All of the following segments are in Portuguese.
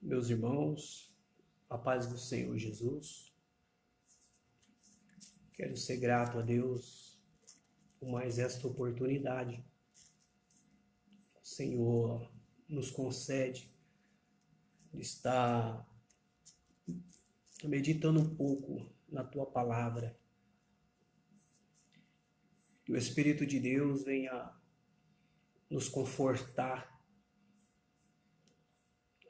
Meus irmãos, a paz do Senhor Jesus. Quero ser grato a Deus por mais esta oportunidade. O Senhor nos concede de estar meditando um pouco na Tua palavra. Que o Espírito de Deus venha nos confortar,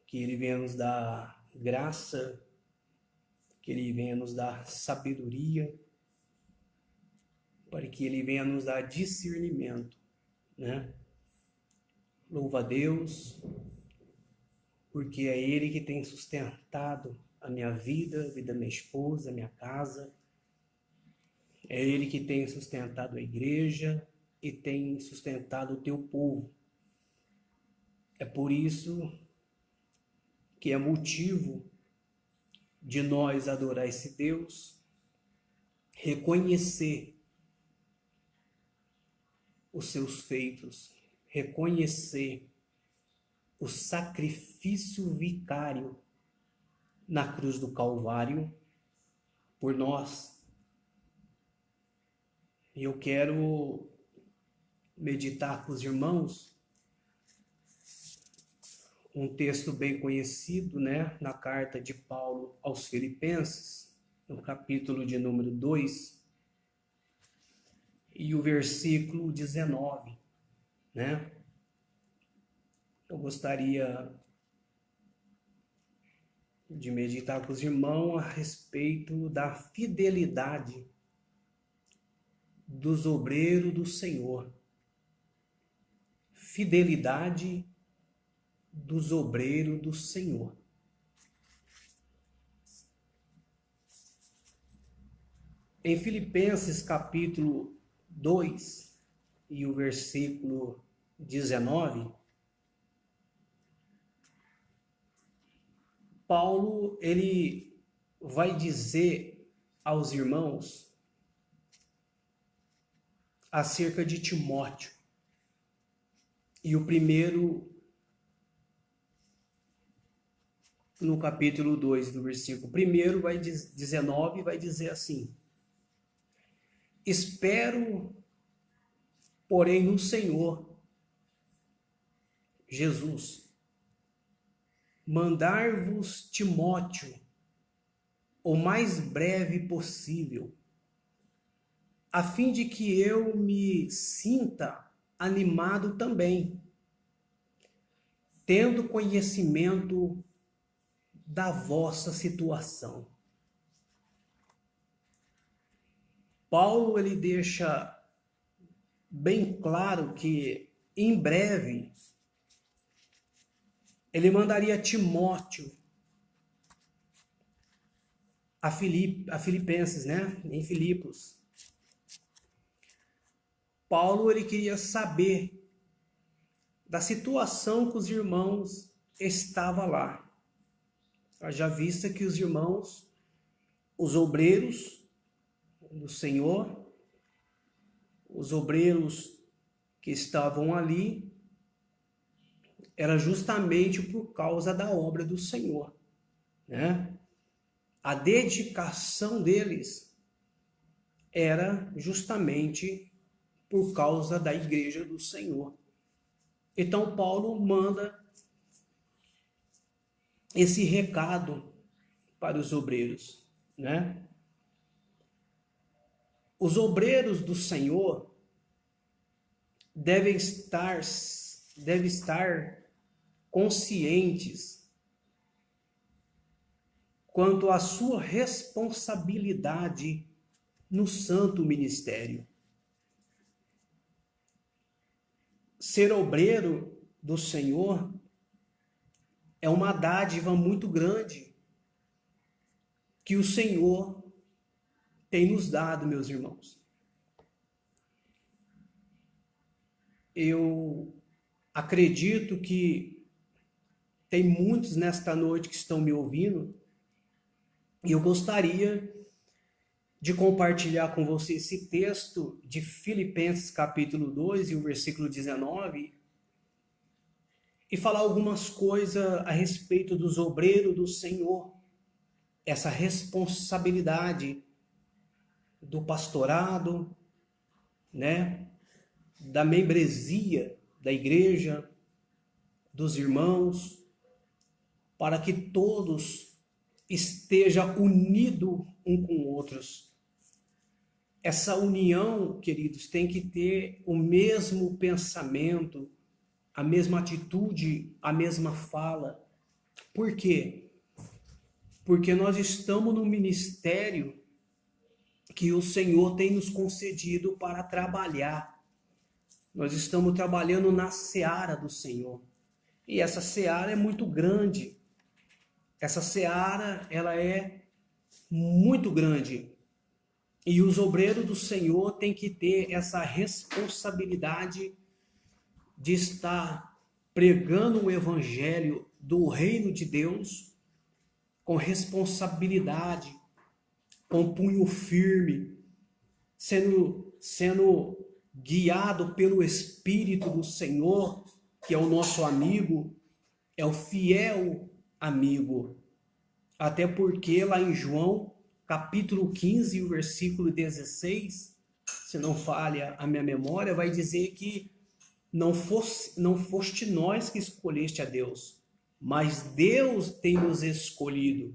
que Ele venha nos dar graça, que Ele venha nos dar sabedoria, para que Ele venha nos dar discernimento, né? Louva a Deus, porque é Ele que tem sustentado a minha vida, a vida da minha esposa, a minha casa. É Ele que tem sustentado a igreja e tem sustentado o teu povo. É por isso que é motivo de nós adorar esse Deus, reconhecer os seus feitos, reconhecer o sacrifício vicário na cruz do Calvário por nós. E eu quero meditar com os irmãos um texto bem conhecido, né, na carta de Paulo aos Filipenses, no capítulo de número 2, e o versículo 19, né? Eu gostaria de meditar com os irmãos a respeito da fidelidade dos obreiros do Senhor. Fidelidade dos obreiros do Senhor. Em Filipenses capítulo 2 e o versículo 19, Paulo ele vai dizer aos irmãos acerca de Timóteo. E o primeiro, no capítulo 2 do versículo 1, 19, vai dizer assim: espero, porém, no Senhor Jesus, mandar-vos Timóteo o mais breve possível, a fim de que eu me sinta animado também, tendo conhecimento da vossa situação. Paulo ele deixa bem claro que em breve ele mandaria Timóteo a Filipenses, né? Em Filipos. Paulo ele queria saber da situação que os irmãos estavam lá. Já vista que os irmãos, os obreiros do Senhor, os obreiros que estavam ali, era justamente por causa da obra do Senhor, né? A dedicação deles era justamente por causa da igreja do Senhor. Então Paulo manda esse recado para os obreiros, né? Os obreiros do Senhor devem estar conscientes quanto à sua responsabilidade no santo ministério. Ser obreiro do Senhor é uma dádiva muito grande que o Senhor tem nos dado, meus irmãos. Eu acredito que tem muitos nesta noite que estão me ouvindo e eu gostaria de compartilhar com você esse texto de Filipenses capítulo 2 e o versículo 19, e falar algumas coisas a respeito dos obreiros do Senhor, essa responsabilidade do pastorado, né, da membresia da igreja, dos irmãos, para que todos estejam unidos um com outros. Essa união, queridos, tem que ter o mesmo pensamento, a mesma atitude, a mesma fala. Por quê? Porque nós estamos no ministério que o Senhor tem nos concedido para trabalhar. Nós estamos trabalhando na seara do Senhor. E essa seara é muito grande. Essa seara, ela é muito grande. E os obreiros do Senhor têm que ter essa responsabilidade de estar pregando o evangelho do reino de Deus com responsabilidade, com punho firme, sendo guiado pelo Espírito do Senhor, que é o nosso amigo, é o fiel amigo. Até porque lá em João, capítulo 15, o versículo 16, se não falha a minha memória, vai dizer que não foste nós que escolheste a Deus, mas Deus tem nos escolhido.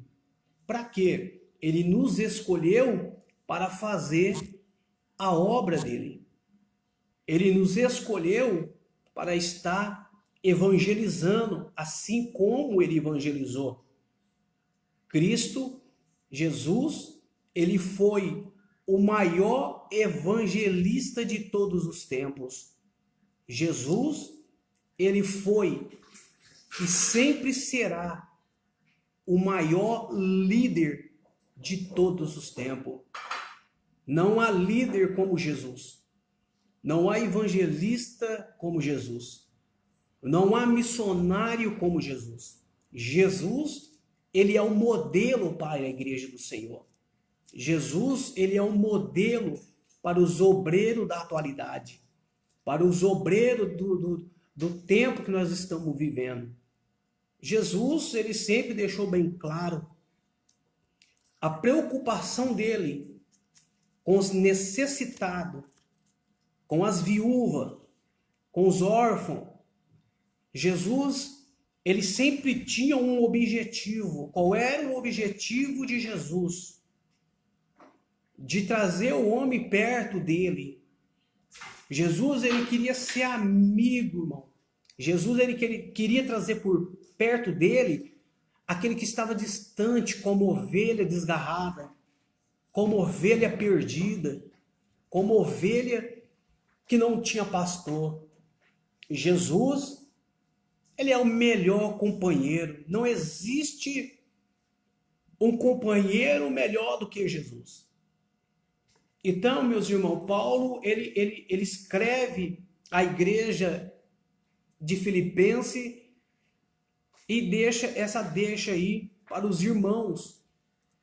Para quê? Ele nos escolheu para fazer a obra dele. Ele nos escolheu para estar evangelizando, assim como ele evangelizou. Cristo, Jesus, ele foi o maior evangelista de todos os tempos. Jesus, ele foi e sempre será o maior líder de todos os tempos. Não há líder como Jesus. Não há evangelista como Jesus. Não há missionário como Jesus. Jesus, ele é o modelo para a igreja do Senhor. Jesus, ele é um modelo para os obreiros da atualidade, para os obreiros do tempo que nós estamos vivendo. Jesus, ele sempre deixou bem claro a preocupação dele com os necessitados, com as viúvas, com os órfãos. Jesus, ele sempre tinha um objetivo. Qual era o objetivo de Jesus? De trazer o homem perto dele. Jesus, ele queria ser amigo, irmão. Jesus, ele queria trazer por perto dele aquele que estava distante, como ovelha desgarrada, como ovelha perdida, como ovelha que não tinha pastor. Jesus, ele é o melhor companheiro. Não existe um companheiro melhor do que Jesus. Então, meus irmãos, Paulo, ele escreve à igreja de Filipenses e deixa aí para os irmãos,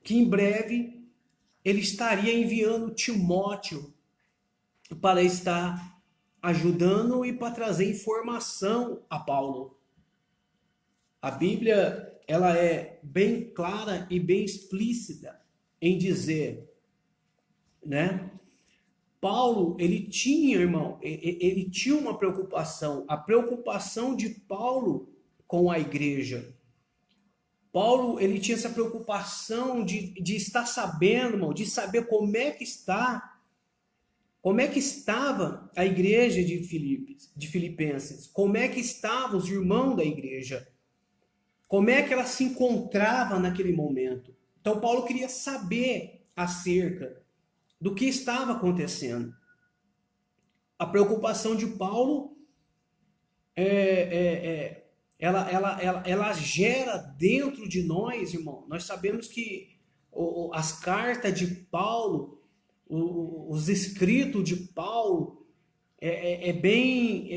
que em breve ele estaria enviando Timóteo para estar ajudando e para trazer informação a Paulo. A Bíblia, ela é bem clara e bem explícita em dizer, né? Paulo, ele tinha, irmão, ele tinha uma preocupação, a preocupação de Paulo com a igreja. Paulo, ele tinha essa preocupação de estar sabendo, irmão, de saber como é que estava a igreja de Filipenses, como é que estavam os irmãos da igreja, como é que ela se encontrava naquele momento. Então, Paulo queria saber acerca do que estava acontecendo. A preocupação de Paulo ela gera dentro de nós, irmão. Nós sabemos que as cartas de Paulo, os escritos de Paulo, é bem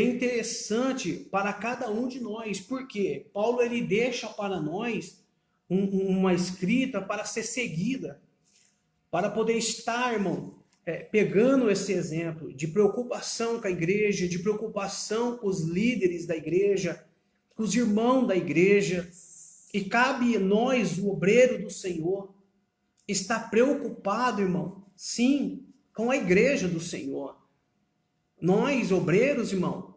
interessante para cada um de nós, porque Paulo, ele deixa para nós uma escrita para ser seguida, para poder estar, irmão, pegando esse exemplo de preocupação com a igreja, de preocupação com os líderes da igreja, com os irmãos da igreja, e cabe a nós, o obreiro do Senhor, estar preocupado, irmão, sim, com a igreja do Senhor. Nós, obreiros, irmão,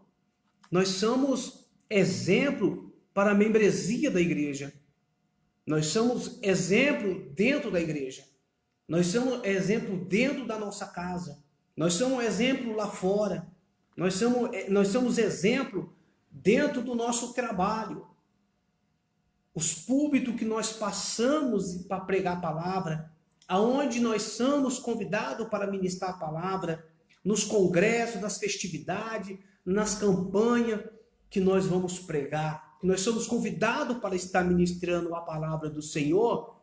nós somos exemplo para a membresia da igreja. Nós somos exemplo dentro da igreja. Nós somos exemplo dentro da nossa casa. Nós somos exemplo lá fora. Nós somos exemplo dentro do nosso trabalho. Os púlpitos que nós passamos para pregar a palavra, aonde nós somos convidados para ministrar a palavra, nos congressos, nas festividades, nas campanhas que nós vamos pregar, que nós somos convidados para estar ministrando a palavra do Senhor.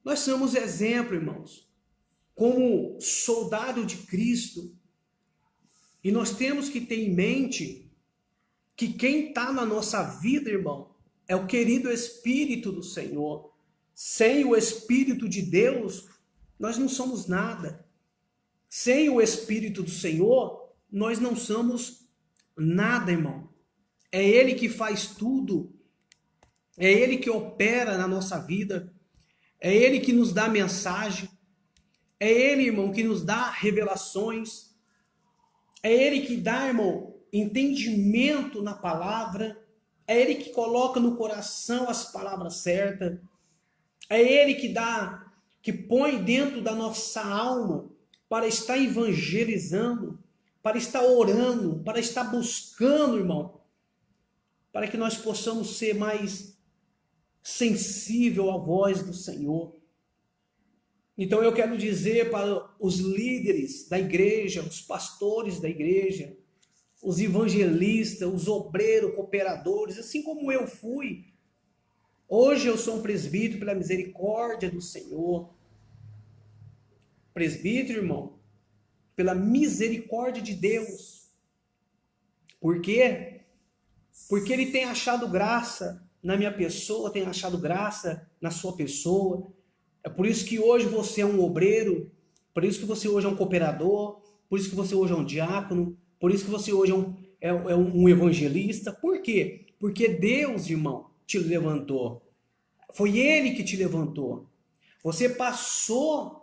Nós somos exemplo, irmãos, como soldado de Cristo. E nós temos que ter em mente que quem está na nossa vida, irmão, é o querido Espírito do Senhor. Sem o Espírito de Deus, nós não somos nada. Sem o Espírito do Senhor, nós não somos nada, irmão. É Ele que faz tudo. É Ele que opera na nossa vida. É Ele que nos dá mensagem. É Ele, irmão, que nos dá revelações. É Ele que dá, irmão, entendimento na palavra. É Ele que coloca no coração as palavras certas. É Ele que dá, que põe dentro da nossa alma para estar evangelizando, para estar orando, para estar buscando, irmão, para que nós possamos ser mais sensível à voz do Senhor. Então eu quero dizer para os líderes da igreja, os pastores da igreja, os evangelistas, os obreiros, cooperadores, assim como eu fui. Hoje eu sou um presbítero pela misericórdia do Senhor. Presbítero, irmão, pela misericórdia de Deus. Por quê? Porque Ele tem achado graça na minha pessoa, tem achado graça na sua pessoa. É por isso que hoje você é um obreiro, por isso que você hoje é um cooperador, por isso que você hoje é um diácono, por isso que você hoje é um evangelista. Por quê? Porque Deus, irmão, te levantou. Foi Ele que te levantou. Você passou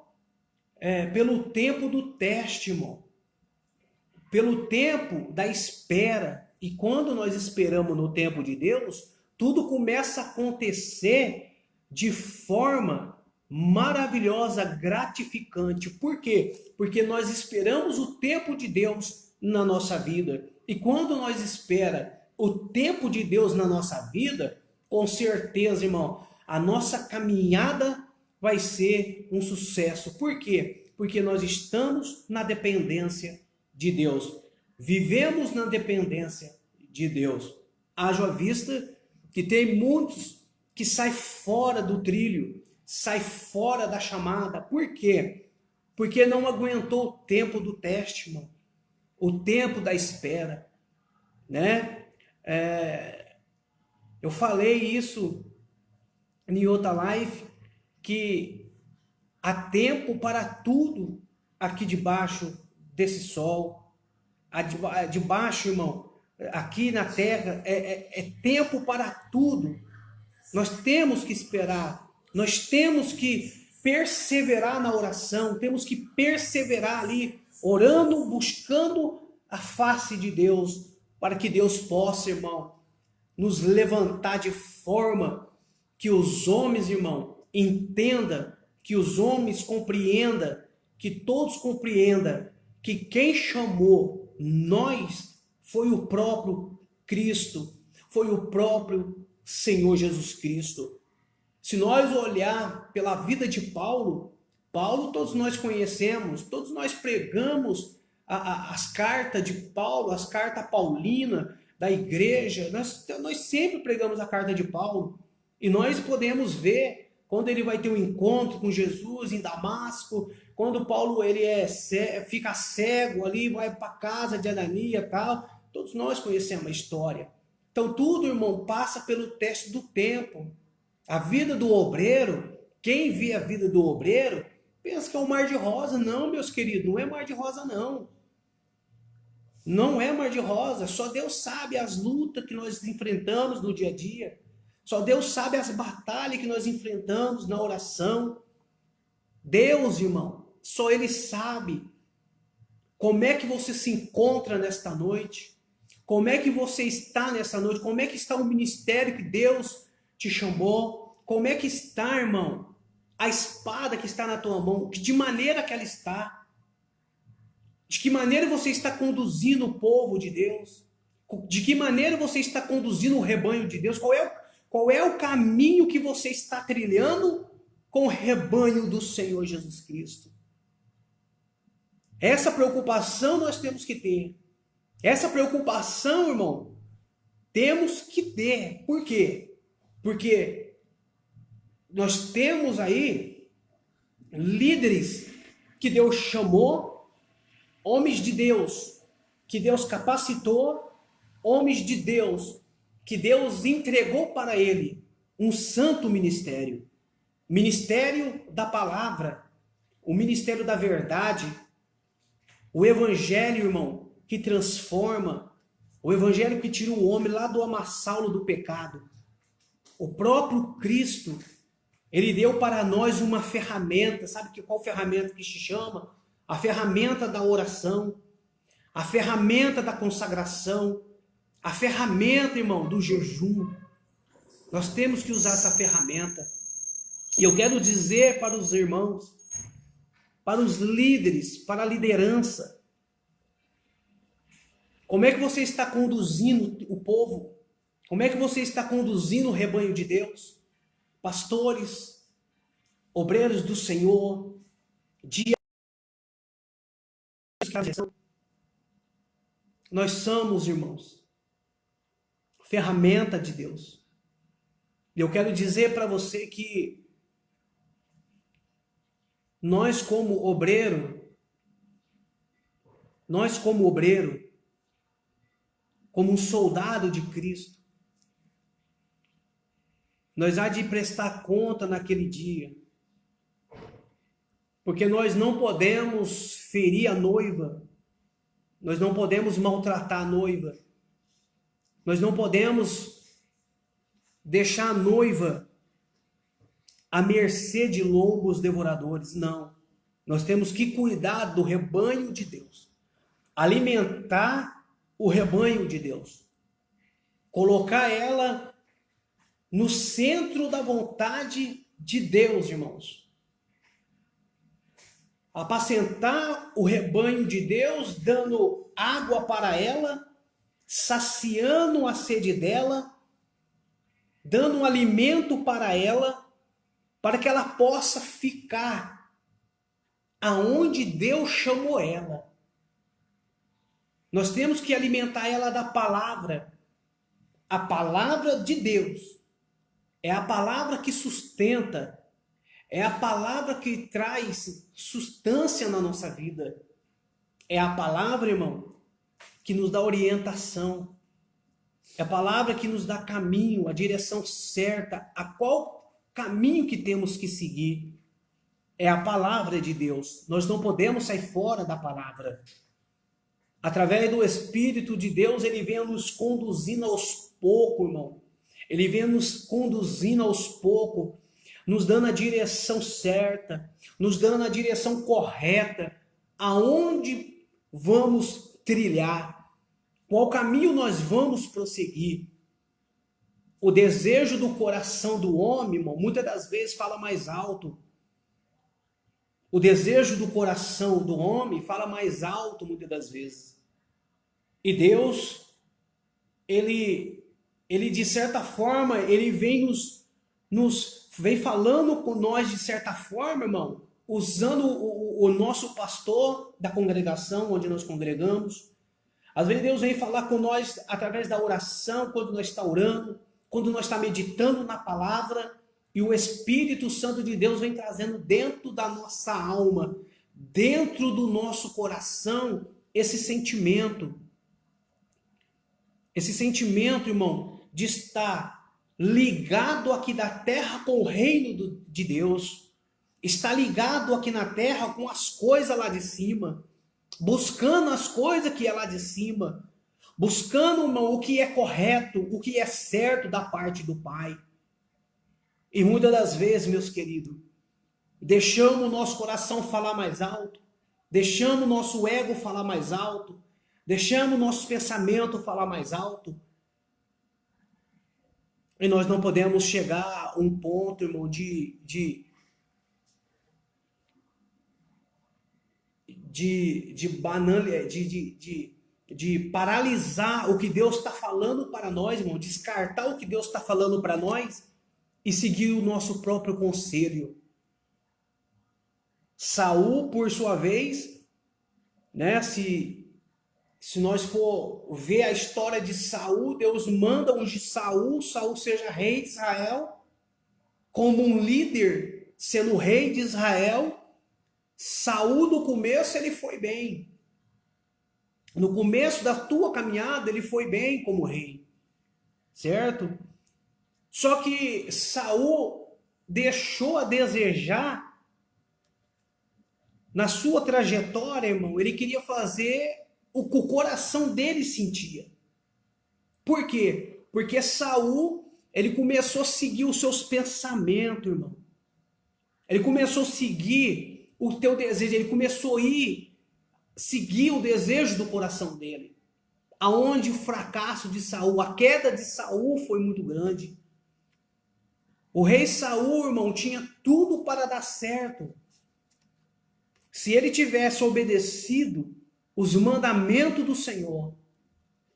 pelo tempo do teste, irmão. Pelo tempo da espera. E quando nós esperamos no tempo de Deus, tudo começa a acontecer de forma maravilhosa, gratificante. Por quê? Porque nós esperamos o tempo de Deus na nossa vida. E quando nós esperamos o tempo de Deus na nossa vida, com certeza, irmão, a nossa caminhada vai ser um sucesso. Por quê? Porque nós estamos na dependência de Deus. Vivemos na dependência de Deus. Haja vista que tem muitos que saem fora do trilho, saem fora da chamada. Por quê? Porque não aguentou o tempo do teste, irmão. O tempo da espera, né? Eu falei isso em outra live, que há tempo para tudo aqui debaixo desse sol. Debaixo, irmão, aqui na terra, é tempo para tudo. Nós temos que esperar, nós temos que perseverar na oração, temos que perseverar ali, orando, buscando a face de Deus, para que Deus possa, irmão, nos levantar de forma que os homens, irmão, entendam, que os homens compreendam, que todos compreendam que quem chamou nós foi o próprio Cristo, foi o próprio Senhor Jesus Cristo. Se nós olhar pela vida de Paulo todos nós conhecemos, todos nós pregamos as cartas de Paulo, as cartas paulinas da igreja, nós sempre pregamos a carta de Paulo, e nós podemos ver quando ele vai ter um encontro com Jesus em Damasco, quando Paulo fica cego ali, vai para a casa de Ananias e tal. Todos nós conhecemos a história. Então tudo, irmão, passa pelo teste do tempo. A vida do obreiro, quem vê a vida do obreiro, Pensa que é um mar de rosa. Não, meus queridos, não é mar de rosa, não. Não é mar de rosa. Só Deus sabe as lutas que nós enfrentamos no dia a dia. Só Deus sabe as batalhas que nós enfrentamos na oração. Deus, irmão, só Ele sabe como é que você se encontra nesta noite. Como é que você está nessa noite? Como é que está o ministério que Deus te chamou? Como é que está, irmão, a espada que está na tua mão? De maneira que ela está? De que maneira você está conduzindo o povo de Deus? De que maneira você está conduzindo o rebanho de Deus? Qual é o caminho que você está trilhando com o rebanho do Senhor Jesus Cristo? Essa preocupação nós temos que ter. Essa preocupação, irmão, temos que ter. Por quê? Porque nós temos aí líderes que Deus chamou, homens de Deus, que Deus capacitou, homens de Deus, que Deus entregou para ele um santo ministério. Ministério da palavra, o ministério da verdade, o evangelho, irmão, que transforma, o evangelho que tira o homem lá do amassalo do pecado. O próprio Cristo, ele deu para nós uma ferramenta, sabe qual ferramenta que se chama? A ferramenta da oração, a ferramenta da consagração, a ferramenta, irmão, do jejum. Nós temos que usar essa ferramenta. E eu quero dizer para os irmãos, para os líderes, para a liderança, como é que você está conduzindo o povo? Como é que você está conduzindo o rebanho de Deus? Pastores, obreiros do Senhor, nós somos, irmãos, ferramenta de Deus. E eu quero dizer para você que nós como obreiro, como um soldado de Cristo, nós há de prestar conta naquele dia. Porque nós não podemos ferir a noiva, nós não podemos maltratar a noiva, nós não podemos deixar a noiva à mercê de lobos devoradores, não. Nós temos que cuidar do rebanho de Deus, alimentar o rebanho de Deus, colocar ela no centro da vontade de Deus, irmãos. Apacentar o rebanho de Deus, dando água para ela, saciando a sede dela, dando um alimento para ela, para que ela possa ficar aonde Deus chamou ela. Nós temos que alimentar ela da palavra. A palavra de Deus é a palavra que sustenta, é a palavra que traz sustância na nossa vida. É a palavra, irmão, que nos dá orientação. É a palavra que nos dá caminho, a direção certa, a qual caminho que temos que seguir. É a palavra de Deus. Nós não podemos sair fora da palavra. Através do Espírito de Deus, ele vem nos conduzindo aos poucos, irmão. Ele vem nos conduzindo aos poucos, nos dando a direção certa, nos dando a direção correta, aonde vamos trilhar, qual caminho nós vamos prosseguir. O desejo do coração do homem, irmão, muitas das vezes fala mais alto. O desejo do coração do homem fala mais alto muitas das vezes. E Deus, ele de certa forma, ele vem vem falando com nós de certa forma, irmão, usando o nosso pastor da congregação, onde nós congregamos. Às vezes Deus vem falar com nós através da oração, quando nós estamos orando, quando nós estamos meditando na palavra, e o Espírito Santo de Deus vem trazendo dentro da nossa alma, dentro do nosso coração, esse sentimento, irmão, de estar ligado aqui da terra com o reino de Deus, está ligado aqui na terra com as coisas lá de cima, buscando as coisas que é lá de cima, buscando, irmão, o que é correto, o que é certo da parte do Pai. E muitas das vezes, meus queridos, deixamos o nosso coração falar mais alto, deixamos o nosso ego falar mais alto, deixamos o nosso pensamento falar mais alto. E nós não podemos chegar a um ponto, irmão, de paralisar o que Deus está falando para nós, irmão, descartar o que Deus está falando para nós e seguir o nosso próprio conselho. Saul, por sua vez, né, se nós for ver a história de Saul, Deus manda ungir Saul, Saul seja rei de Israel, como um líder, sendo rei de Israel. Saul, no começo, ele foi bem. No começo da tua caminhada, ele foi bem como rei. Certo? Só que Saul deixou a desejar na sua trajetória, irmão. Ele queria fazer o que o coração dele sentia. Por quê? Porque Saul, ele começou a seguir os seus pensamentos, irmão. Ele começou a seguir o teu desejo, ele começou a seguir o desejo do coração dele. Aonde o fracasso de Saul, a queda de Saul foi muito grande. O rei Saul, irmão, tinha tudo para dar certo. Se ele tivesse obedecido os mandamentos do Senhor,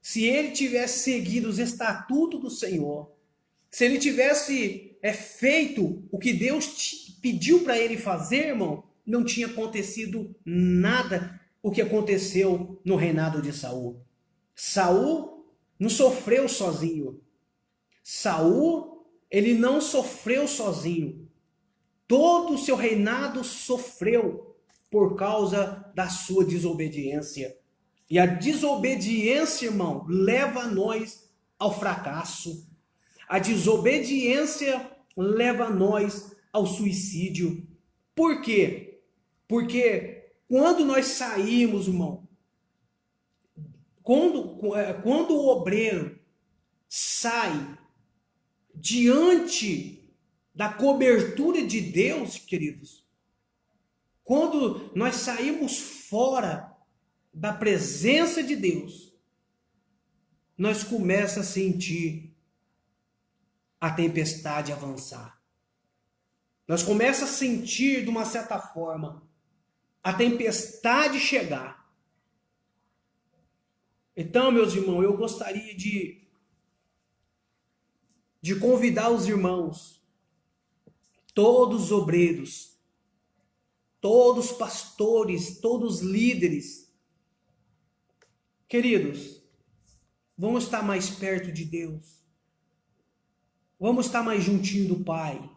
se ele tivesse seguido os estatutos do Senhor, se ele tivesse feito o que Deus pediu para ele fazer, irmão, não tinha acontecido nada o que aconteceu no reinado de Saul. Saul não sofreu sozinho. Saul, ele não sofreu sozinho. Todo o seu reinado sofreu por causa da sua desobediência. E a desobediência, irmão, leva nós ao fracasso. A desobediência leva nós ao suicídio. Por quê? Porque quando nós saímos, irmão, quando o obreiro sai diante da cobertura de Deus, queridos, quando nós saímos fora da presença de Deus, nós começamos a sentir a tempestade avançar. Nós começamos a sentir, de uma certa forma, a tempestade chegar. Então, meus irmãos, eu gostaria de convidar os irmãos, todos os obreiros, todos os pastores, todos os líderes. Queridos, vamos estar mais perto de Deus. Vamos estar mais juntinho do Pai.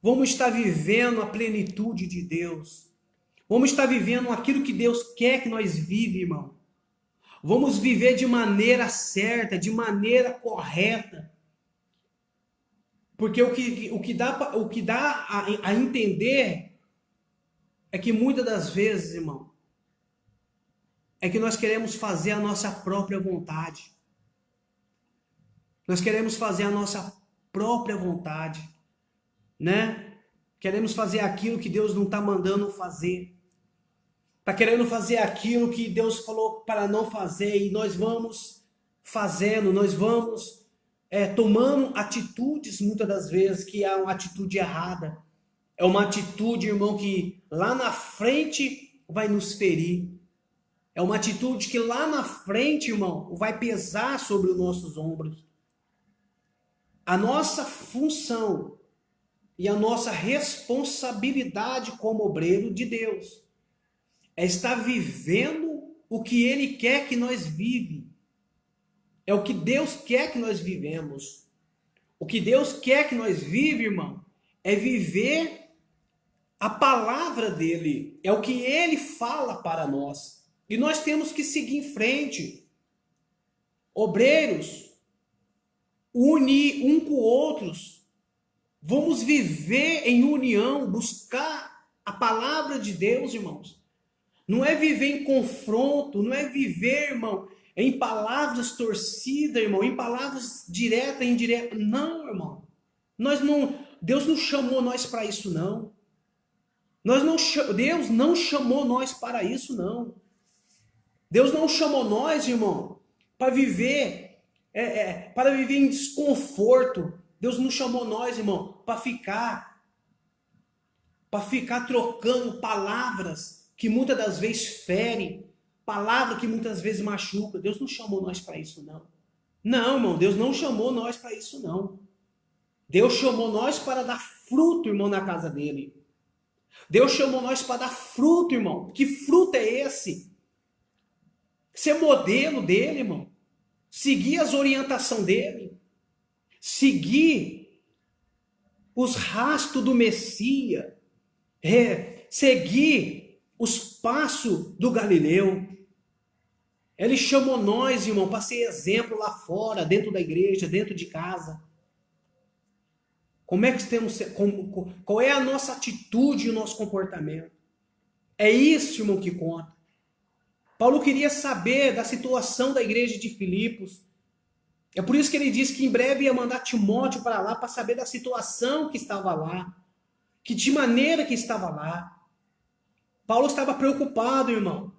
Vamos estar vivendo a plenitude de Deus. Vamos estar vivendo aquilo que Deus quer que nós vivamos, irmão. Vamos viver de maneira certa, de maneira correta. Porque o que dá a entender é que muitas das vezes, irmão, é que nós queremos fazer a nossa própria vontade. Nós queremos fazer a nossa própria vontade, né? Queremos fazer aquilo que Deus não está mandando fazer. Está querendo fazer aquilo que Deus falou para não fazer, e nós vamos fazendo, nós vamos tomando atitudes, muitas das vezes, que é uma atitude errada. É uma atitude, irmão, que lá na frente vai nos ferir. É uma atitude que lá na frente, irmão, vai pesar sobre os nossos ombros. A nossa função e a nossa responsabilidade como obreiro de Deus é estar vivendo o que Ele quer que nós vivamos. É o que Deus quer que nós vivemos. O que Deus quer que nós vivamos, irmão, é viver a palavra dEle. É o que Ele fala para nós. E nós temos que seguir em frente. Obreiros, unir um com outros. Vamos viver em união, buscar a palavra de Deus, irmãos. Não é viver em confronto, não é viver, irmão, em palavras torcidas, irmão, em palavras diretas e indiretas. Não, irmão. Deus não chamou nós para isso, não. Deus não chamou nós para isso, não. Deus não chamou nós, irmão, para viver, para viver em desconforto. Deus não chamou nós, irmão, para ficar trocando palavras que muitas das vezes ferem, palavra que muitas vezes machuca. Deus não chamou nós para isso, não. Não, irmão, Deus não chamou nós para isso, não. Deus chamou nós para dar fruto, irmão, na casa dele. Deus chamou nós para dar fruto, irmão. Que fruto é esse? Ser modelo dele, irmão. Seguir as orientações dele. Seguir os rastros do Messias. Seguir os passos do Galileu. Ele chamou nós, irmão, para ser exemplo lá fora, dentro da igreja, dentro de casa. Como é que temos, qual é a nossa atitude e o nosso comportamento? É isso, irmão, que conta. Paulo queria saber da situação da igreja de Filipos. É por isso que ele disse que em breve ia mandar Timóteo para lá para saber da situação que estava lá, que de maneira que estava lá. Paulo estava preocupado, irmão.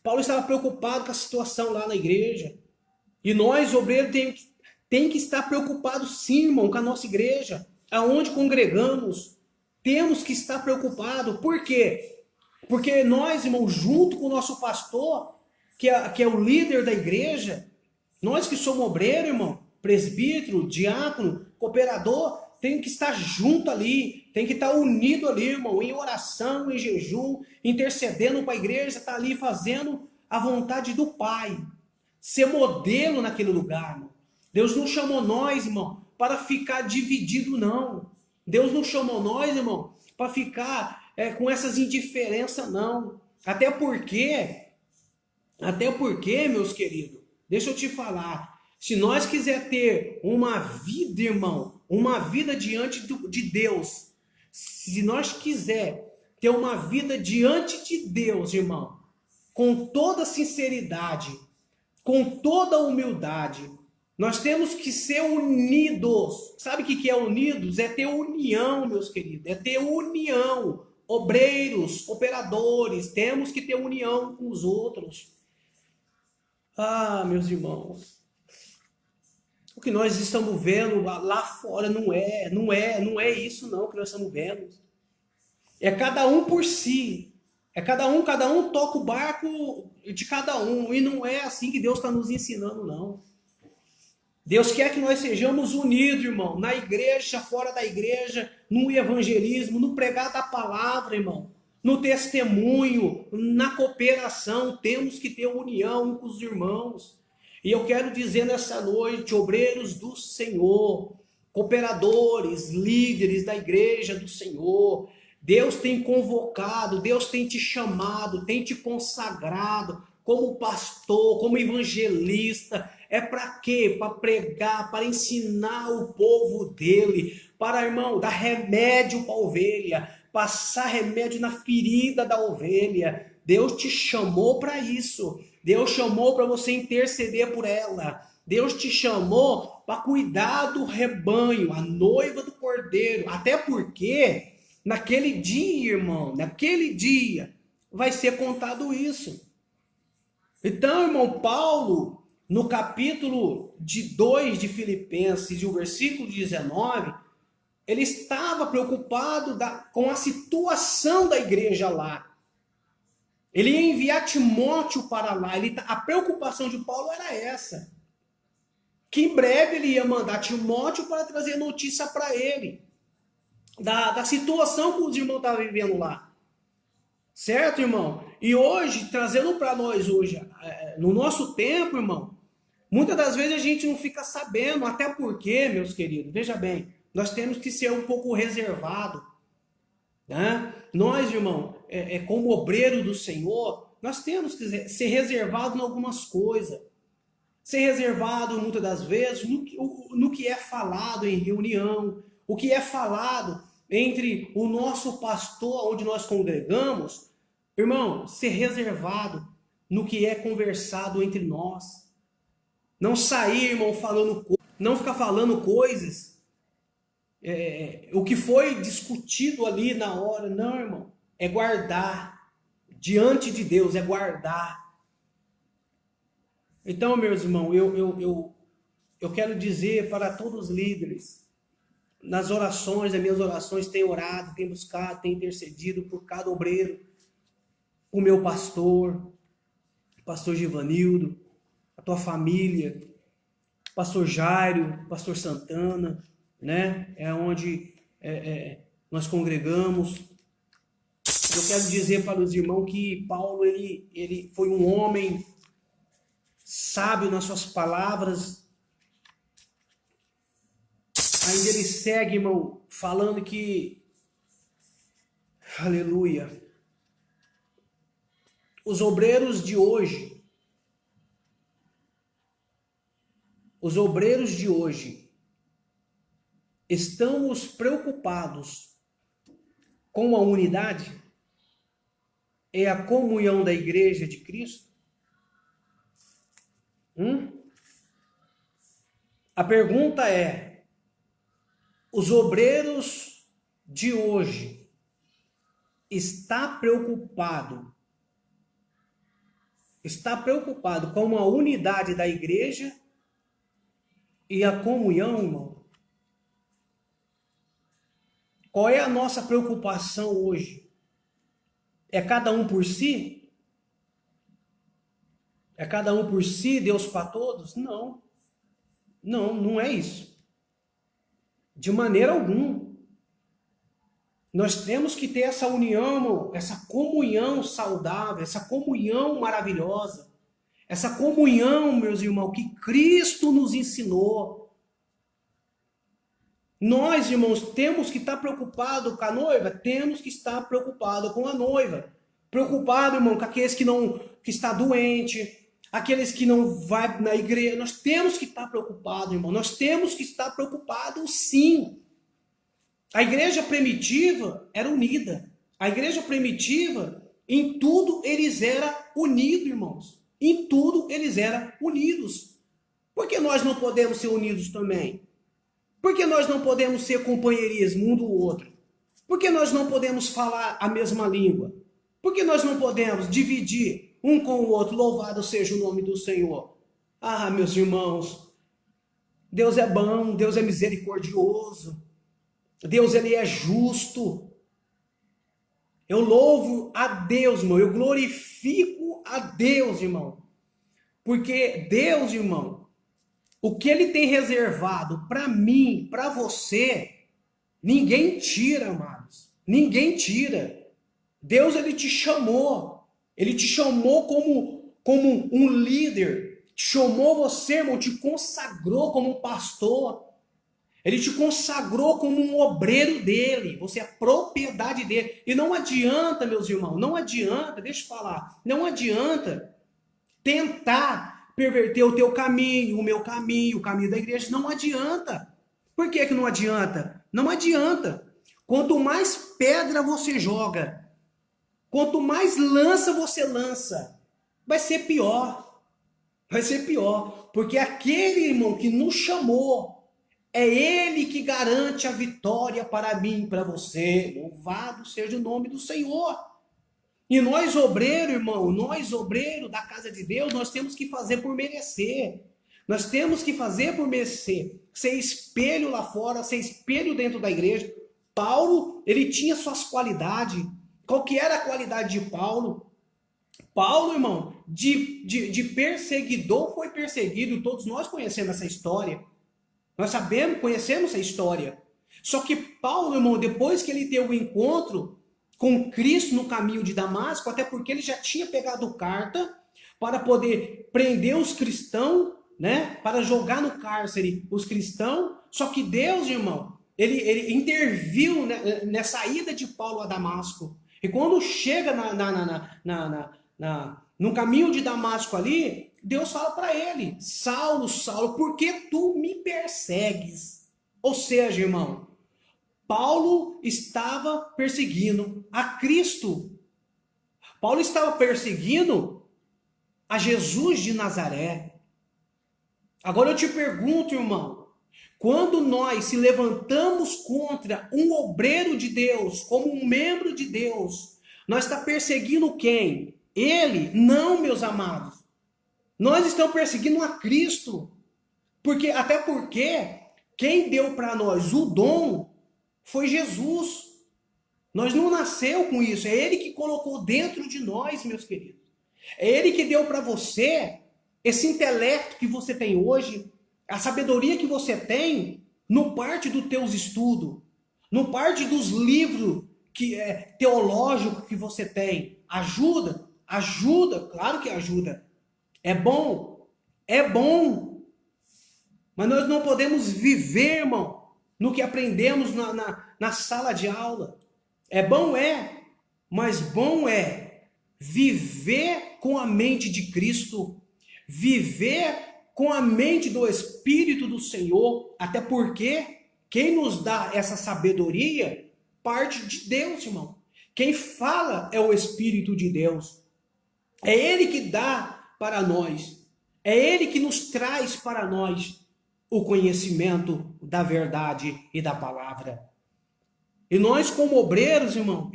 Paulo estava preocupado com a situação lá na igreja. E nós, obreiros, tem que estar preocupados sim, irmão, com a nossa igreja. Aonde congregamos, temos que estar preocupados. Por quê? Porque nós, irmão, junto com o nosso pastor, que é o líder da igreja, nós que somos obreiro, irmão, presbítero, diácono, cooperador, tem que estar junto ali, tem que estar unido ali, irmão, em oração, em jejum, intercedendo para a igreja, estar ali fazendo a vontade do Pai. Ser modelo naquele lugar, irmão. Deus não chamou nós, irmão, para ficar dividido, não. Deus não chamou nós, irmão, para ficar com essas indiferenças, não. Até porque, meus queridos, deixa eu te falar, se nós quiser ter uma vida, irmão, uma vida diante de Deus, se nós quiser ter uma vida diante de Deus, irmão, com toda sinceridade, com toda humildade, nós temos que ser unidos. Sabe o que é unidos? É ter união, meus queridos. É ter união. Obreiros, operadores, temos que ter união com os outros. Ah, meus irmãos. O que nós estamos vendo lá fora não é isso não que nós estamos vendo. É cada um por si. É cada um toca o barco de cada um. E não é assim que Deus está nos ensinando, não. Deus quer que nós sejamos unidos, irmão, na igreja, fora da igreja, no evangelismo, no pregar da palavra, irmão, no testemunho, na cooperação. Temos que ter união com os irmãos. E eu quero dizer nessa noite, obreiros do Senhor, cooperadores, líderes da igreja do Senhor, Deus tem convocado, Deus tem te chamado, tem te consagrado como pastor, como evangelista. É para quê? Para pregar, para ensinar o povo dele, para, irmão, dar remédio para a ovelha, passar remédio na ferida da ovelha. Deus te chamou para isso. Deus chamou para você interceder por ela. Deus te chamou para cuidar do rebanho, a noiva do cordeiro. Até porque naquele dia, irmão, naquele dia vai ser contado isso. Então, irmão, Paulo, no capítulo 2 de Filipenses, e o versículo 19, ele estava preocupado com a situação da igreja lá. Ele ia enviar Timóteo para lá. A preocupação de Paulo era essa. Que em breve ele ia mandar Timóteo para trazer notícia para ele. Da situação que os irmãos estavam vivendo lá. Certo, irmão? E hoje, trazendo para nós hoje, no nosso tempo, irmão, muitas das vezes a gente não fica sabendo, até porque, meus queridos, veja bem, nós temos que ser um pouco reservado. Né? Nós, irmão, como obreiro do Senhor, nós temos que ser reservado em algumas coisas. Ser reservado, muitas das vezes, no que é falado em reunião, o que é falado entre o nosso pastor, onde nós congregamos, irmão, ser reservado no que é conversado entre nós. Não sair, irmão, não ficar falando coisas, o que foi discutido ali na hora. Não, irmão, é guardar diante de Deus, é guardar. Então, meus irmãos, eu quero dizer para todos os líderes, nas orações, nas minhas orações, tenho orado, tenho buscado, tenho intercedido por cada obreiro, o meu pastor, pastor Givanildo, a tua família, pastor Jairo, pastor Santana, né? É onde nós congregamos. Eu quero dizer para os irmãos que Paulo, ele foi um homem sábio nas suas palavras. Ainda ele segue, irmão, falando que, aleluia, os obreiros de hoje estamos preocupados com a unidade e a comunhão da igreja de Cristo? A pergunta é: os obreiros de hoje está preocupado com a unidade da igreja e a comunhão, irmão? Qual é a nossa preocupação hoje? É cada um por si? É cada um por si, Deus para todos? Não. Não é isso. De maneira alguma. Nós temos que ter essa união, essa comunhão saudável, essa comunhão maravilhosa, essa comunhão, meus irmãos, que Cristo nos ensinou. Nós, irmãos, temos que estar preocupados com a noiva, temos que estar preocupados com a noiva. Preocupado, irmão, com aqueles que está doente, aqueles que não vai na igreja. Nós temos que estar preocupados, irmão. Nós temos que estar preocupados, sim. A igreja primitiva era unida. A igreja primitiva, em tudo eles eram unidos, irmãos. Em tudo eles eram unidos. Por que nós não podemos ser unidos também? Por que nós não podemos ser companheirismo um do outro? Por que nós não podemos falar a mesma língua? Por que nós não podemos dividir um com o outro? Louvado seja o nome do Senhor. Ah, meus irmãos, Deus é bom, Deus é misericordioso. Deus, ele é justo. Eu louvo a Deus, irmão. Eu glorifico a Deus, irmão. Porque Deus, irmão, o que ele tem reservado para mim, para você, ninguém tira, amados. Ninguém tira. Deus, ele te chamou. Ele te chamou como um líder. Chamou você, irmão, te consagrou como um pastor. Ele te consagrou como um obreiro dele. Você é propriedade dele. E não adianta, meus irmãos, não adianta, deixa eu falar, não adianta tentar perverter o teu caminho, o meu caminho, o caminho da igreja. Não adianta. Por que não adianta? Não adianta. Quanto mais pedra você joga, quanto mais lança você lança, vai ser pior. Vai ser pior. Porque aquele, irmão, que nos chamou, é ele que garante a vitória para mim e para você. Louvado seja o nome do Senhor. E nós, obreiro, irmão, nós, obreiro da casa de Deus, nós temos que fazer por merecer. Nós temos que fazer por merecer. Ser espelho lá fora, ser espelho dentro da igreja. Paulo, ele tinha suas qualidades. Qual que era a qualidade de Paulo? Paulo, irmão, de perseguidor foi perseguido. Todos nós conhecemos essa história. Nós sabemos, conhecemos essa história. Só que Paulo, irmão, depois que ele teve o encontro com Cristo no caminho de Damasco, até porque ele já tinha pegado carta para poder prender os cristãos, né? Para jogar no cárcere os cristãos. Só que Deus, irmão, ele interviu nessa ida de Paulo a Damasco. E quando chega no caminho de Damasco ali, Deus fala para ele: Saulo, Saulo, por que tu me persegues? Ou seja, irmão, Paulo estava perseguindo a Cristo. Paulo estava perseguindo a Jesus de Nazaré. Agora eu te pergunto, irmão, quando nós se levantamos contra um obreiro de Deus, como um membro de Deus, nós estamos perseguindo quem? Ele? Não, meus amados. Nós estamos perseguindo a Cristo. Até porque quem deu para nós o dom foi Jesus. Nós não nasceu com isso, é Ele que colocou dentro de nós, meus queridos. É Ele que deu para você esse intelecto que você tem hoje, a sabedoria que você tem, não parte dos teus estudos, não parte dos livros teológicos que você tem. Ajuda? Ajuda, claro que ajuda. É bom, mas nós não podemos viver, irmão, no que aprendemos na sala de aula. Mas bom é viver com a mente de Cristo, viver com a mente do Espírito do Senhor, até porque quem nos dá essa sabedoria parte de Deus, irmão. Quem fala é o Espírito de Deus. É Ele que dá para nós. É Ele que nos traz para nós o conhecimento da verdade e da palavra. E nós, como obreiros, irmão,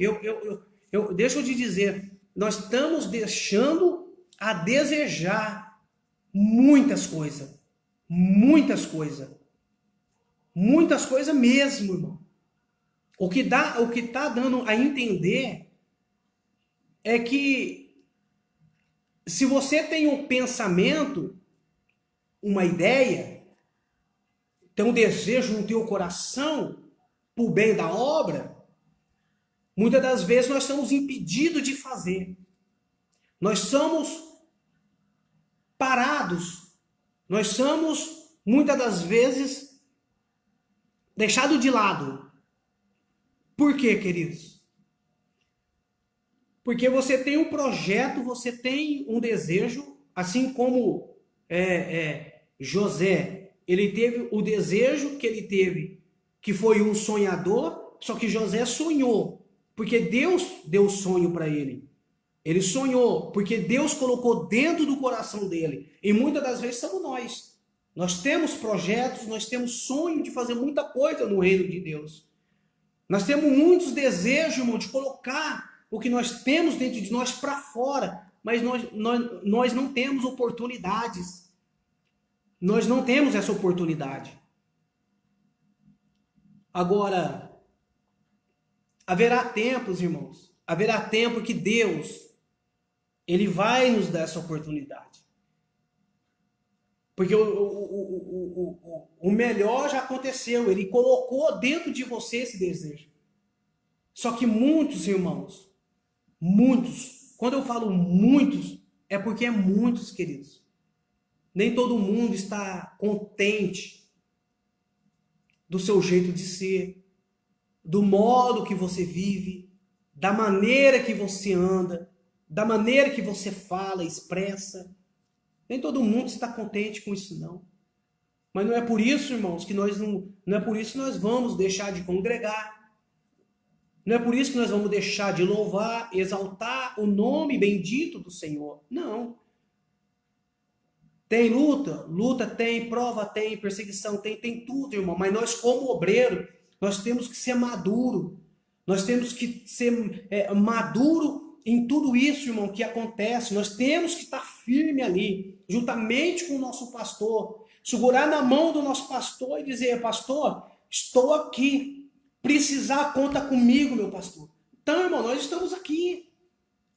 deixa eu te dizer, nós estamos deixando a desejar muitas coisas. Muitas coisas. Muitas coisas mesmo, irmão. O que está dando a entender é que se você tem um pensamento, uma ideia, tem um desejo no teu coração, por bem da obra, muitas das vezes nós somos impedidos de fazer. Nós somos parados. Nós somos, muitas das vezes, deixados de lado. Por quê, queridos? Porque você tem um projeto, você tem um desejo, assim como José, ele teve o desejo que ele teve, que foi um sonhador, só que José sonhou, porque Deus deu sonho para ele. Ele sonhou, porque Deus colocou dentro do coração dele. E muitas das vezes somos nós. Nós temos projetos, nós temos sonho de fazer muita coisa no reino de Deus. Nós temos muitos desejos, irmão, de colocar o que nós temos dentro de nós para fora, mas nós não temos oportunidades. Nós não temos essa oportunidade. Agora, haverá tempos, irmãos, haverá tempo que Deus, Ele vai nos dar essa oportunidade. Porque o melhor já aconteceu, Ele colocou dentro de você esse desejo. Só que muitos, irmãos, muitos, quando eu falo muitos, é porque é muitos, queridos. Nem todo mundo está contente do seu jeito de ser, do modo que você vive, da maneira que você anda, da maneira que você fala, expressa. Nem todo mundo está contente com isso, não. Mas não é por isso, irmãos, que não é por isso que nós vamos deixar de congregar. Não é por isso que nós vamos deixar de louvar, exaltar o nome bendito do Senhor. Não. Tem luta tem, prova tem, perseguição tem tudo, irmão. Mas nós, como obreiro, nós temos que ser maduro. Nós temos que ser maduro em tudo isso, irmão, que acontece. Nós temos que estar firme ali, juntamente com o nosso pastor. Segurar na mão do nosso pastor e dizer: pastor, estou aqui. Precisar, conta comigo, meu pastor. Então, irmão, nós estamos aqui.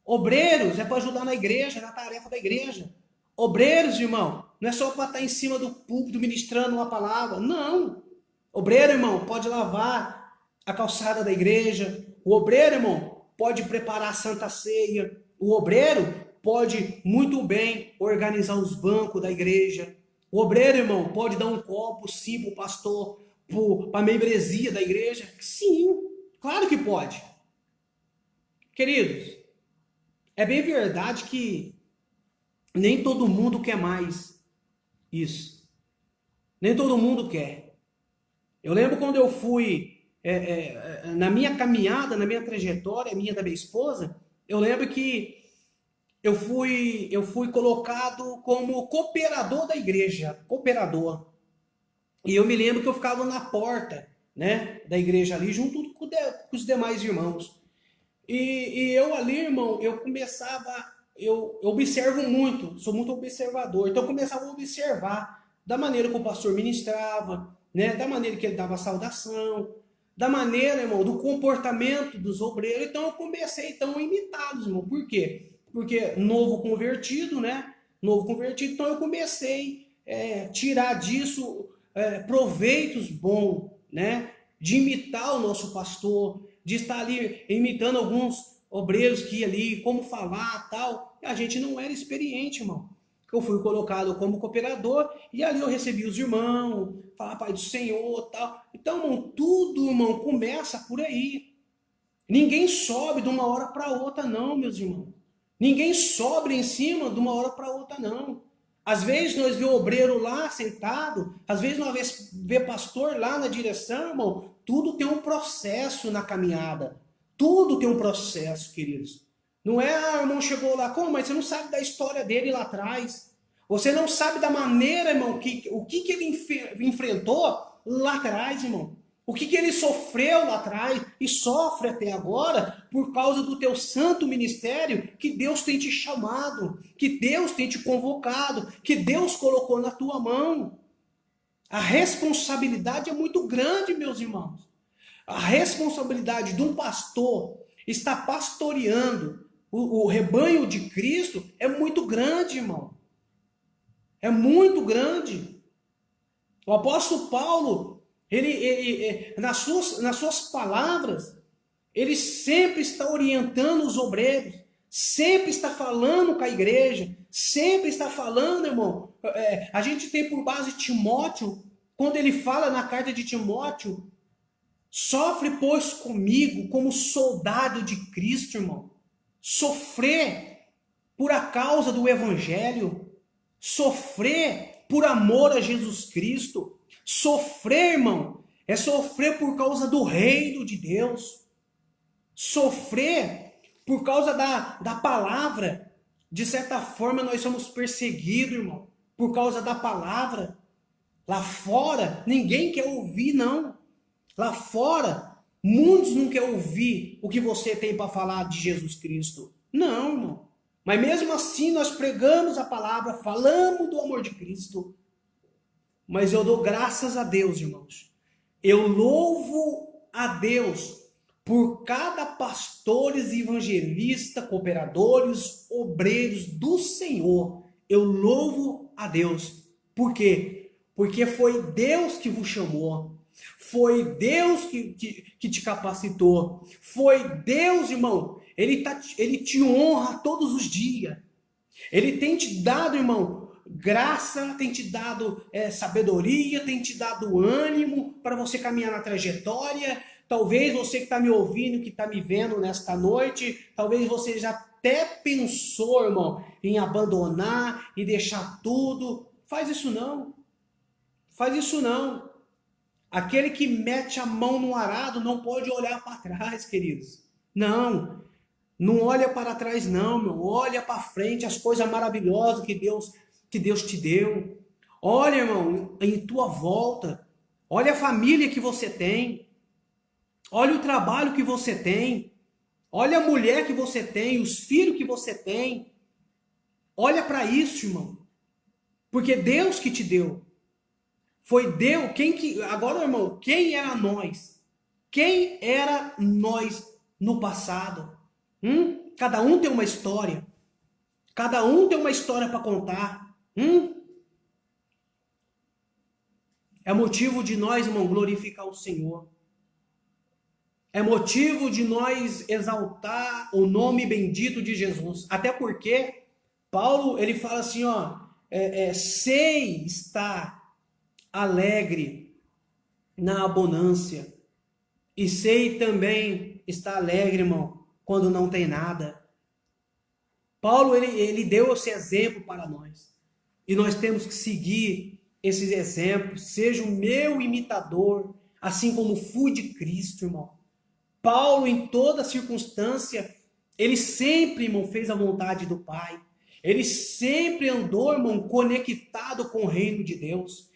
Obreiros é para ajudar na igreja, na tarefa da igreja. Obreiros, irmão, não é só para estar em cima do púlpito ministrando uma palavra. Não. Obreiro, irmão, pode lavar a calçada da igreja. O obreiro, irmão, pode preparar a Santa Ceia. O obreiro pode muito bem organizar os bancos da igreja. O obreiro, irmão, pode dar um copo, sim, para o pastor, para a membresia da igreja. Sim, claro que pode. Queridos, é bem verdade que nem todo mundo quer mais isso. Nem todo mundo quer. Eu lembro quando eu fui na minha caminhada, na minha trajetória, minha da minha esposa, eu lembro que eu fui colocado como cooperador da igreja, cooperador. E eu me lembro que eu ficava na porta, né, da igreja ali, junto com os demais irmãos. E eu ali, irmão, eu começava, eu observo muito, sou muito observador, então eu começava a observar da maneira que o pastor ministrava, né, da maneira que ele dava saudação, da maneira, irmão, do comportamento dos obreiros. Então eu comecei então a imitá-los, irmão. Por quê? Porque novo convertido, né? Novo convertido, então eu comecei tirar disso proveitos bons, né? De imitar o nosso pastor, de estar ali imitando alguns obreiros que iam ali, como falar, tal. E a gente não era experiente, irmão. Eu fui colocado como cooperador e ali eu recebi os irmãos, falar Pai do Senhor, tal. Então, irmão, tudo, irmão, começa por aí. Ninguém sobe de uma hora para outra, não, meus irmãos. Ninguém sobe em cima de uma hora para outra, não. Às vezes nós vê o obreiro lá sentado, às vezes nós vê pastor lá na direção, irmão. Tudo tem um processo na caminhada. Tudo tem um processo, queridos. Não é, o irmão chegou lá, como? Mas você não sabe da história dele lá atrás. Você não sabe da maneira, irmão, o que ele enfrentou lá atrás, irmão. O que ele sofreu lá atrás e sofre até agora por causa do teu santo ministério que Deus tem te chamado, que Deus tem te convocado, que Deus colocou na tua mão. A responsabilidade é muito grande, meus irmãos. A responsabilidade de um pastor estar pastoreando o rebanho de Cristo é muito grande, irmão. É muito grande. O apóstolo Paulo, nas suas palavras, ele sempre está orientando os obreiros, sempre está falando com a igreja, sempre está falando, irmão. A gente tem por base Timóteo, quando ele fala na carta de Timóteo, sofre, pois, comigo como soldado de Cristo, irmão. Sofrer por a causa do evangelho, sofrer por amor a Jesus Cristo, sofrer, irmão, é sofrer por causa do reino de Deus, sofrer por causa da palavra. De certa forma nós somos perseguidos, irmão, por causa da palavra. Lá fora ninguém quer ouvir, não. Lá fora muitos não querem ouvir o que você tem para falar de Jesus Cristo. Não, irmão. Mas mesmo assim nós pregamos a palavra, falamos do amor de Cristo. Mas eu dou graças a Deus, irmãos. Eu louvo a Deus por cada pastores, evangelista, cooperadores, obreiros do Senhor. Eu louvo a Deus. Por quê? Porque foi Deus que vos chamou. Foi Deus que te capacitou. Foi Deus, irmão. Ele te honra todos os dias. Ele tem te dado, irmão, graça, tem te dado sabedoria, tem te dado ânimo para você caminhar na trajetória. Talvez você que está me ouvindo, que está me vendo nesta noite, talvez você já até pensou, irmão, em abandonar e deixar tudo. Faz isso não. Faz isso não. Aquele que mete a mão no arado não pode olhar para trás, queridos. Não. Não olha para trás não, meu. Olha para frente as coisas maravilhosas que Deus te deu. Olha, irmão, em tua volta. Olha a família que você tem. Olha o trabalho que você tem. Olha a mulher que você tem, os filhos que você tem. Olha para isso, irmão. Porque Deus que te deu. Foi Deus, agora, irmão, quem era nós? Quem era nós no passado? Cada um tem uma história. Cada um tem uma história para contar. É motivo de nós, irmão, glorificar o Senhor. É motivo de nós exaltar o nome bendito de Jesus. Até porque Paulo, ele fala assim, ó, sei estar alegre na abundância e sei também estar alegre, irmão, quando não tem nada. Paulo, ele deu esse exemplo para nós. E nós temos que seguir esses exemplos. Seja o meu imitador, assim como fui de Cristo, irmão. Paulo, em toda circunstância, ele sempre, irmão, fez a vontade do Pai. Ele sempre andou, irmão, conectado com o reino de Deus,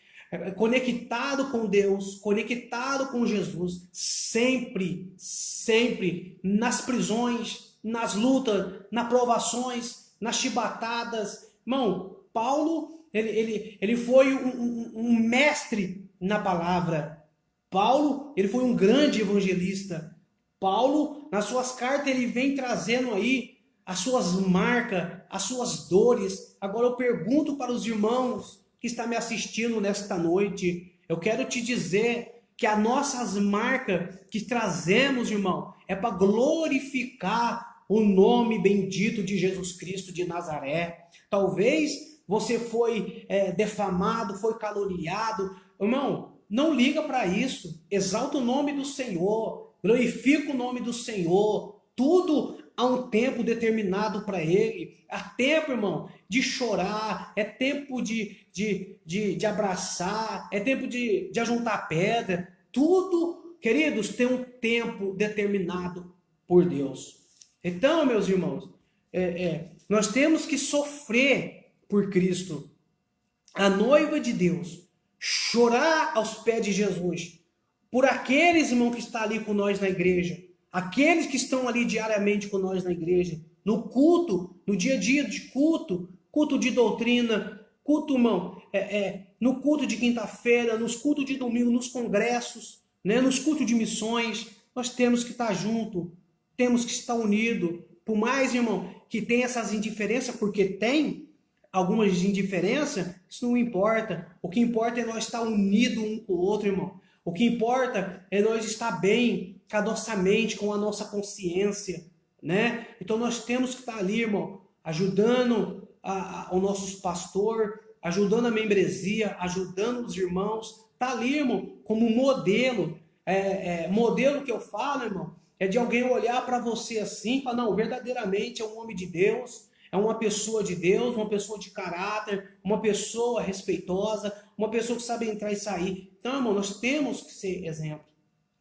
conectado com Deus, conectado com Jesus, sempre, sempre, nas prisões, nas lutas, nas provações, nas chibatadas. Irmão, Paulo, ele foi um mestre na palavra. Paulo, ele foi um grande evangelista. Paulo, nas suas cartas, ele vem trazendo aí as suas marcas, as suas dores. Agora eu pergunto para os irmãos que estão me assistindo nesta noite, eu quero te dizer que as nossas marcas que trazemos, irmão, é para glorificar o nome bendito de Jesus Cristo de Nazaré. Talvez você foi defamado, foi caluniado. Irmão, não liga para isso. Exalta o nome do Senhor. Glorifica o nome do Senhor. Tudo há um tempo determinado para ele. Há tempo, irmão, de chorar. É tempo de abraçar. É tempo de ajuntar pedra. Tudo, queridos, tem um tempo determinado por Deus. Então, meus irmãos, nós temos que sofrer por Cristo. A noiva de Deus, chorar aos pés de Jesus, por aqueles, irmão, que estão ali com nós na igreja, aqueles que estão ali diariamente com nós na igreja, no culto, no dia a dia de culto, culto de doutrina, culto, irmão, no culto de quinta-feira, nos cultos de domingo, nos congressos, né, nos cultos de missões, nós temos que estar junto, temos que estar unido. Por mais, irmão, que tem essas indiferenças, porque tem algumas indiferenças, isso não importa. O que importa é nós estar unidos um com o outro, irmão. O que importa é nós estar bem com a nossa mente, com a nossa consciência, né? Então nós temos que estar ali, irmão, ajudando o nosso pastor, ajudando a membresia, ajudando os irmãos. Tá ali, irmão, como modelo. Modelo que eu falo, irmão, é de alguém olhar para você assim e falar, não, verdadeiramente é um homem de Deus, é uma pessoa de Deus, uma pessoa de caráter, uma pessoa respeitosa, uma pessoa que sabe entrar e sair. Então, irmão, nós temos que ser exemplo.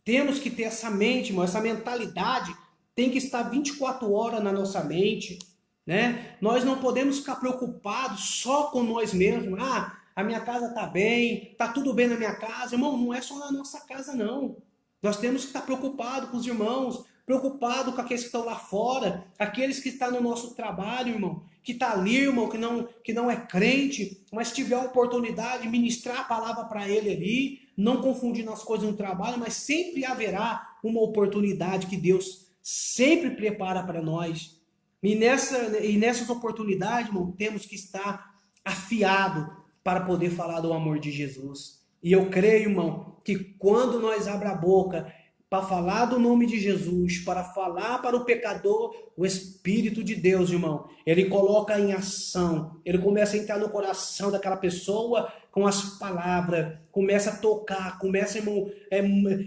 Temos que ter essa mente, irmão, essa mentalidade tem que estar 24 horas na nossa mente, né? Nós não podemos ficar preocupados só com nós mesmos. Ah, a minha casa está bem, está tudo bem na minha casa. Irmão, não é só na nossa casa, não. Nós temos que estar preocupados com os irmãos, preocupados com aqueles que estão lá fora, aqueles que estão no nosso trabalho, irmão, que está ali, irmão, que não é crente, mas se tiver a oportunidade de ministrar a palavra para ele ali, não confundindo as coisas no trabalho, mas sempre haverá uma oportunidade que Deus sempre prepara para nós. E nessas oportunidades, irmão, temos que estar afiado para poder falar do amor de Jesus. E eu creio, irmão, que quando nós abrimos a boca para falar do nome de Jesus, para falar para o pecador, o Espírito de Deus, irmão, ele coloca em ação, ele começa a entrar no coração daquela pessoa com as palavras, começa a tocar, começa, irmão,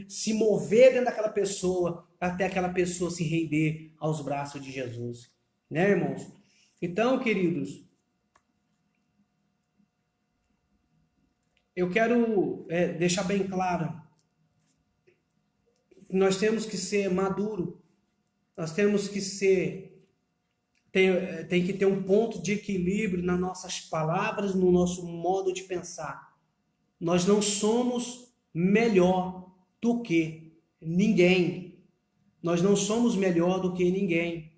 se mover dentro daquela pessoa, até aquela pessoa se render aos braços de Jesus. Né, irmãos? Então, queridos, eu quero deixar bem claro, nós temos que ser maduro, nós temos que tem que ter um ponto de equilíbrio nas nossas palavras, no nosso modo de pensar. Nós não somos melhor do que ninguém. Nós não somos melhor do que ninguém.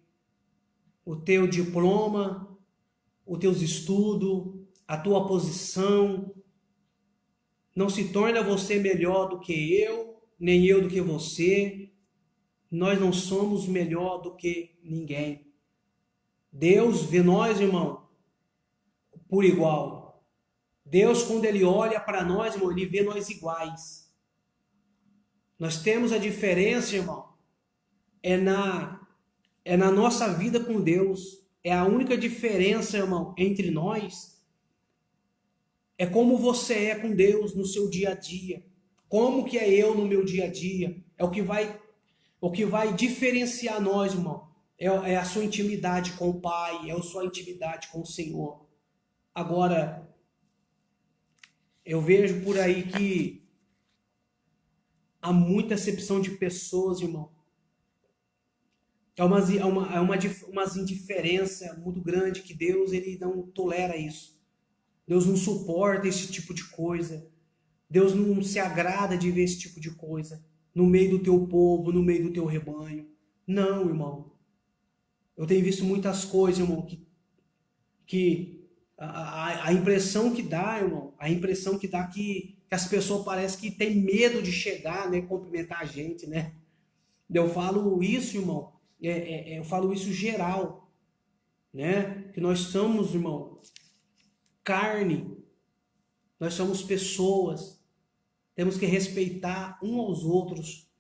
O teu diploma, os teus estudos, a tua posição, não se torna você melhor do que eu, nem eu do que você. Nós não somos melhor do que ninguém. Deus vê nós, irmão, por igual. Deus, quando Ele olha para nós, irmão, Ele vê nós iguais. Nós temos a diferença, irmão, é na nossa vida com Deus. É a única diferença, irmão, entre nós. É como você é com Deus no seu dia a dia. Como que é eu no meu dia a dia. É o que vai diferenciar nós, irmão. É a sua intimidade com o Pai, é a sua intimidade com o Senhor. Agora, eu vejo por aí que há muita acepção de pessoas, irmão. Umas indiferença muito grande que Deus ele não tolera isso. Deus não suporta esse tipo de coisa. Deus não se agrada de ver esse tipo de coisa no meio do teu povo, no meio do teu rebanho. Não, irmão. Eu tenho visto muitas coisas, irmão, que a impressão que dá, irmão, a impressão que dá que as pessoas parecem que tem medo de chegar, né, cumprimentar a gente, né? Eu falo isso, irmão, eu falo isso geral, né? Que nós somos, irmão, carne, nós somos pessoas, temos que respeitar uns aos outros,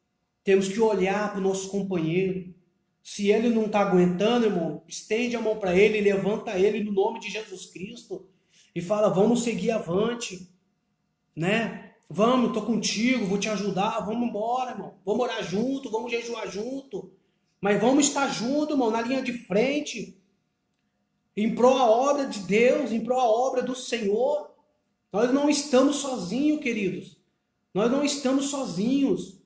temos que olhar para o nosso companheiro. Se ele não está aguentando, irmão, estende a mão para ele, levanta ele no nome de Jesus Cristo e fala, vamos seguir avante, né? Vamos, tô contigo, vou te ajudar, vamos embora, irmão. Vamos orar junto, vamos jejuar junto. Mas vamos estar junto, irmão, na linha de frente, em prol da obra de Deus, em prol da obra do Senhor. Nós não estamos sozinhos, queridos. Nós não estamos sozinhos.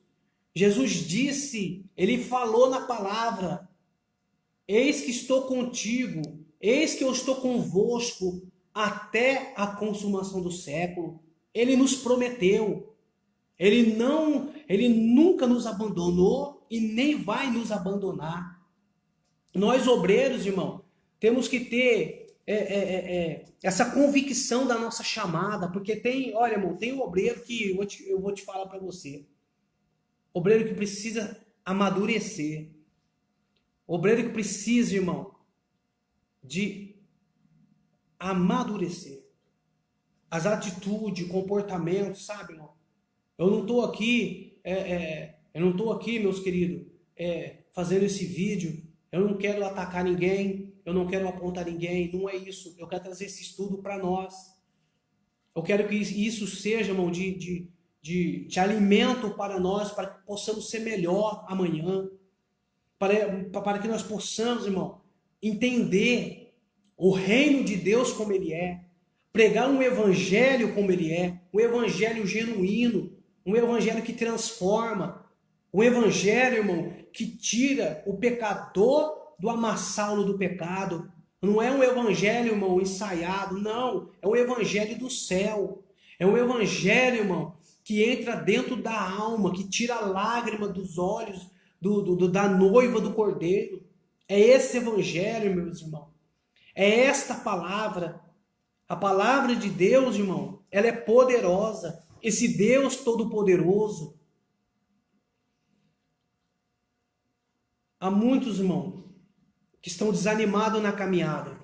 Jesus disse, ele falou na palavra, eis que estou contigo, eis que eu estou convosco até a consumação do século. Ele nos prometeu. Ele nunca nos abandonou e nem vai nos abandonar. Nós obreiros, irmão, temos que ter essa convicção da nossa chamada, porque olha, irmão, tem um obreiro que eu vou te falar para você. Obreiro que precisa amadurecer. Obreiro que precisa, irmão, de amadurecer. As atitudes, comportamento, sabe, irmão? Eu não estou aqui, meus queridos, fazendo esse vídeo. Eu não quero atacar ninguém, eu não quero apontar ninguém, não é isso. Eu quero trazer esse estudo para nós. Eu quero que isso seja, irmão, de alimento para nós, para que possamos ser melhor amanhã, para que nós possamos, irmão, entender o reino de Deus como ele é, pregar um evangelho como ele é, um evangelho genuíno, um evangelho que transforma, um evangelho, irmão, que tira o pecador do amassalo do pecado. Não é um evangelho, irmão, ensaiado, não, é um evangelho do céu, é um evangelho, irmão, que entra dentro da alma, que tira a lágrima dos olhos da noiva do cordeiro. É esse evangelho, meus irmãos. É esta palavra. A palavra de Deus, irmão, ela é poderosa. Esse Deus todo-poderoso. Há muitos, irmão, que estão desanimados na caminhada.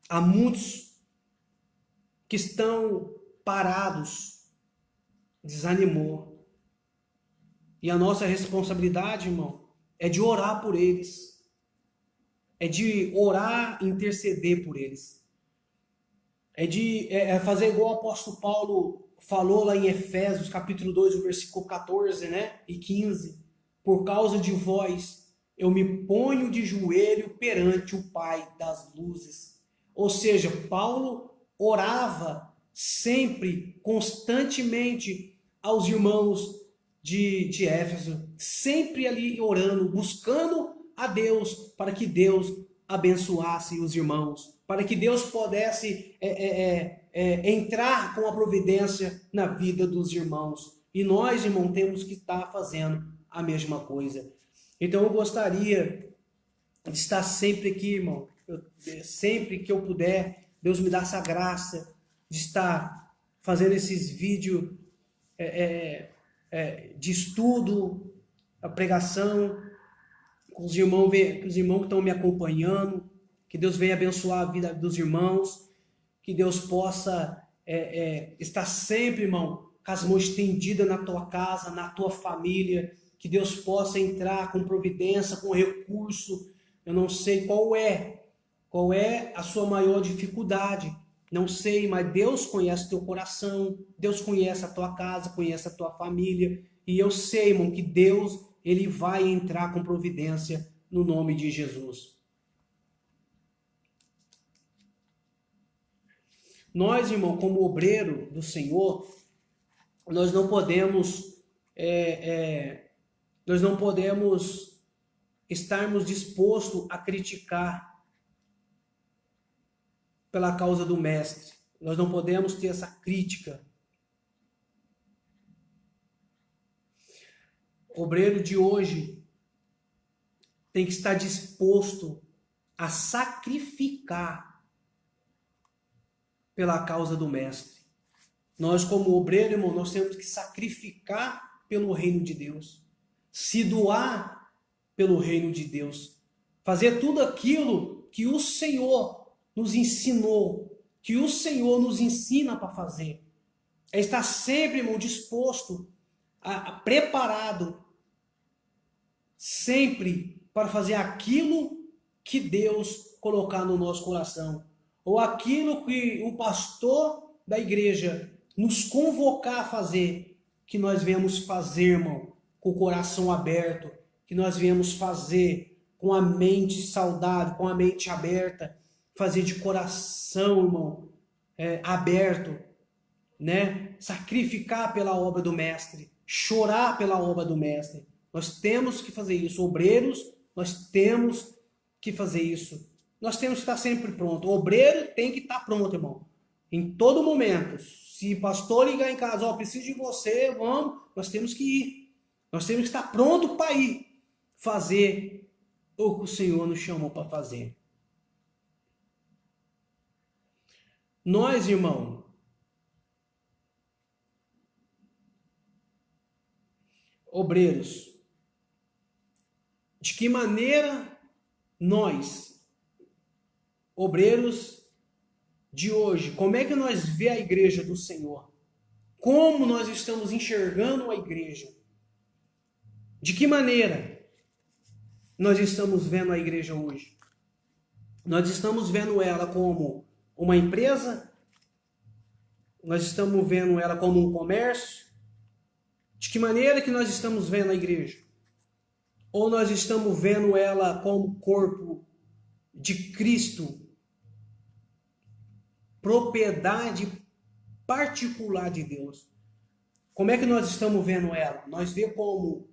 Há muitos que estão parados. Desanimou. E a nossa responsabilidade, irmão, é de orar por eles. É de orar e interceder por eles. É de fazer igual o apóstolo Paulo falou lá em Efésios, capítulo 2, o versículo 14, né, e 15. Por causa de vós, eu me ponho de joelho perante o Pai das luzes. Ou seja, Paulo orava sempre, constantemente, aos irmãos de Éfeso, sempre ali orando, buscando a Deus, para que Deus abençoasse os irmãos, para que Deus pudesse entrar com a providência na vida dos irmãos. E nós, irmão, temos que estar fazendo a mesma coisa. Então eu gostaria de estar sempre aqui, irmão, sempre que eu puder, Deus me dá essa graça de estar fazendo esses vídeos de estudo, a pregação, com os irmãos que estão me acompanhando, que Deus venha abençoar a vida dos irmãos, que Deus possa estar sempre, irmão, com as mãos estendidas na tua casa, na tua família, que Deus possa entrar com providência, com recurso. Eu não sei qual é a sua maior dificuldade, não sei, mas Deus conhece o teu coração, Deus conhece a tua casa, conhece a tua família, e eu sei, irmão, que Deus, ele vai entrar com providência no nome de Jesus. Nós, irmão, como obreiro do Senhor, nós não podemos nós não podemos estarmos dispostos a criticar pela causa do mestre. Nós não podemos ter essa crítica. O obreiro de hoje tem que estar disposto a sacrificar pela causa do mestre. Nós, como obreiro, irmão, nós temos que sacrificar pelo reino de Deus, se doar pelo reino de Deus, fazer tudo aquilo que o Senhor nos ensinou, que o Senhor nos ensina para fazer. É estar sempre, irmão, disposto, preparado, sempre para fazer aquilo que Deus colocar no nosso coração, ou aquilo que o pastor da igreja nos convocar a fazer, que nós viemos fazer, irmão, com o coração aberto, que nós viemos fazer com a mente saudável, com a mente aberta, fazer de coração, irmão, aberto, né? Sacrificar pela obra do mestre, chorar pela obra do mestre. Nós temos que fazer isso, obreiros, nós temos que fazer isso. Nós temos que estar sempre pronto. O obreiro tem que estar pronto, irmão. Em todo momento. Se o pastor ligar em casa, preciso de você, vamos, nós temos que ir. Nós temos que estar pronto para ir fazer o que o Senhor nos chamou para fazer. Nós, irmão, obreiros, de que maneira nós, obreiros de hoje, como é que nós vê a igreja do Senhor? Como nós estamos enxergando a igreja? De que maneira nós estamos vendo a igreja hoje? Nós estamos vendo ela como uma empresa? Nós estamos vendo ela como um comércio? De que maneira que nós estamos vendo a igreja? Ou nós estamos vendo ela como corpo de Cristo, propriedade particular de Deus? Como é que nós estamos vendo ela? Nós vemos como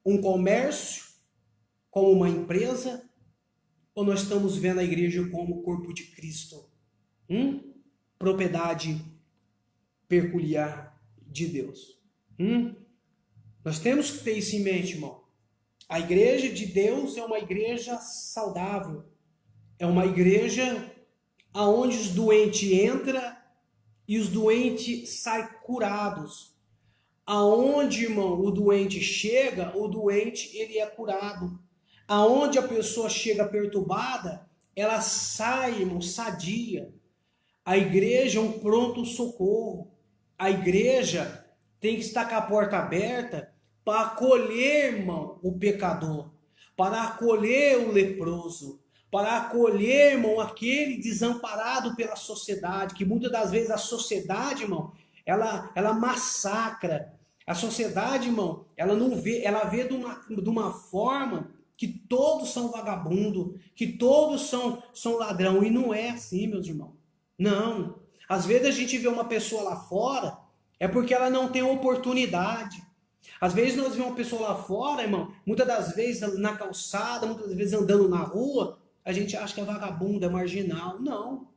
um comércio, como uma empresa, ou nós estamos vendo a igreja como o corpo de Cristo? Propriedade peculiar de Deus. Nós temos que ter isso em mente, irmão. A igreja de Deus é uma igreja saudável. É uma igreja aonde os doentes entram e os doentes saem curados. Aonde, irmão, o doente chega, o doente ele é curado. Aonde a pessoa chega perturbada, ela sai, irmão, sadia. A igreja é um pronto-socorro. A igreja tem que estar com a porta aberta para acolher, irmão, o pecador, para acolher o leproso, para acolher, irmão, aquele desamparado pela sociedade, que muitas das vezes a sociedade, irmão, ela massacra. A sociedade, irmão, ela não vê, ela vê de uma forma que todos são vagabundo, que todos são ladrão, e não é assim, meus irmãos. Não. Às vezes a gente vê uma pessoa lá fora, é porque ela não tem oportunidade. Às vezes nós vemos uma pessoa lá fora, irmão, muitas das vezes na calçada, muitas das vezes andando na rua, a gente acha que é vagabundo, é marginal. Não.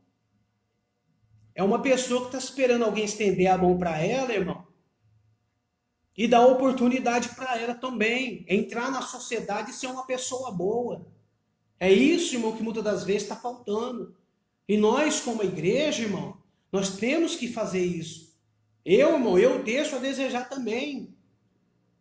É uma pessoa que está esperando alguém estender a mão para ela, irmão, e dar oportunidade para ela também, entrar na sociedade e ser uma pessoa boa. É isso, irmão, que muitas das vezes está faltando. E nós, como igreja, irmão, nós temos que fazer isso. Irmão, eu deixo a desejar também.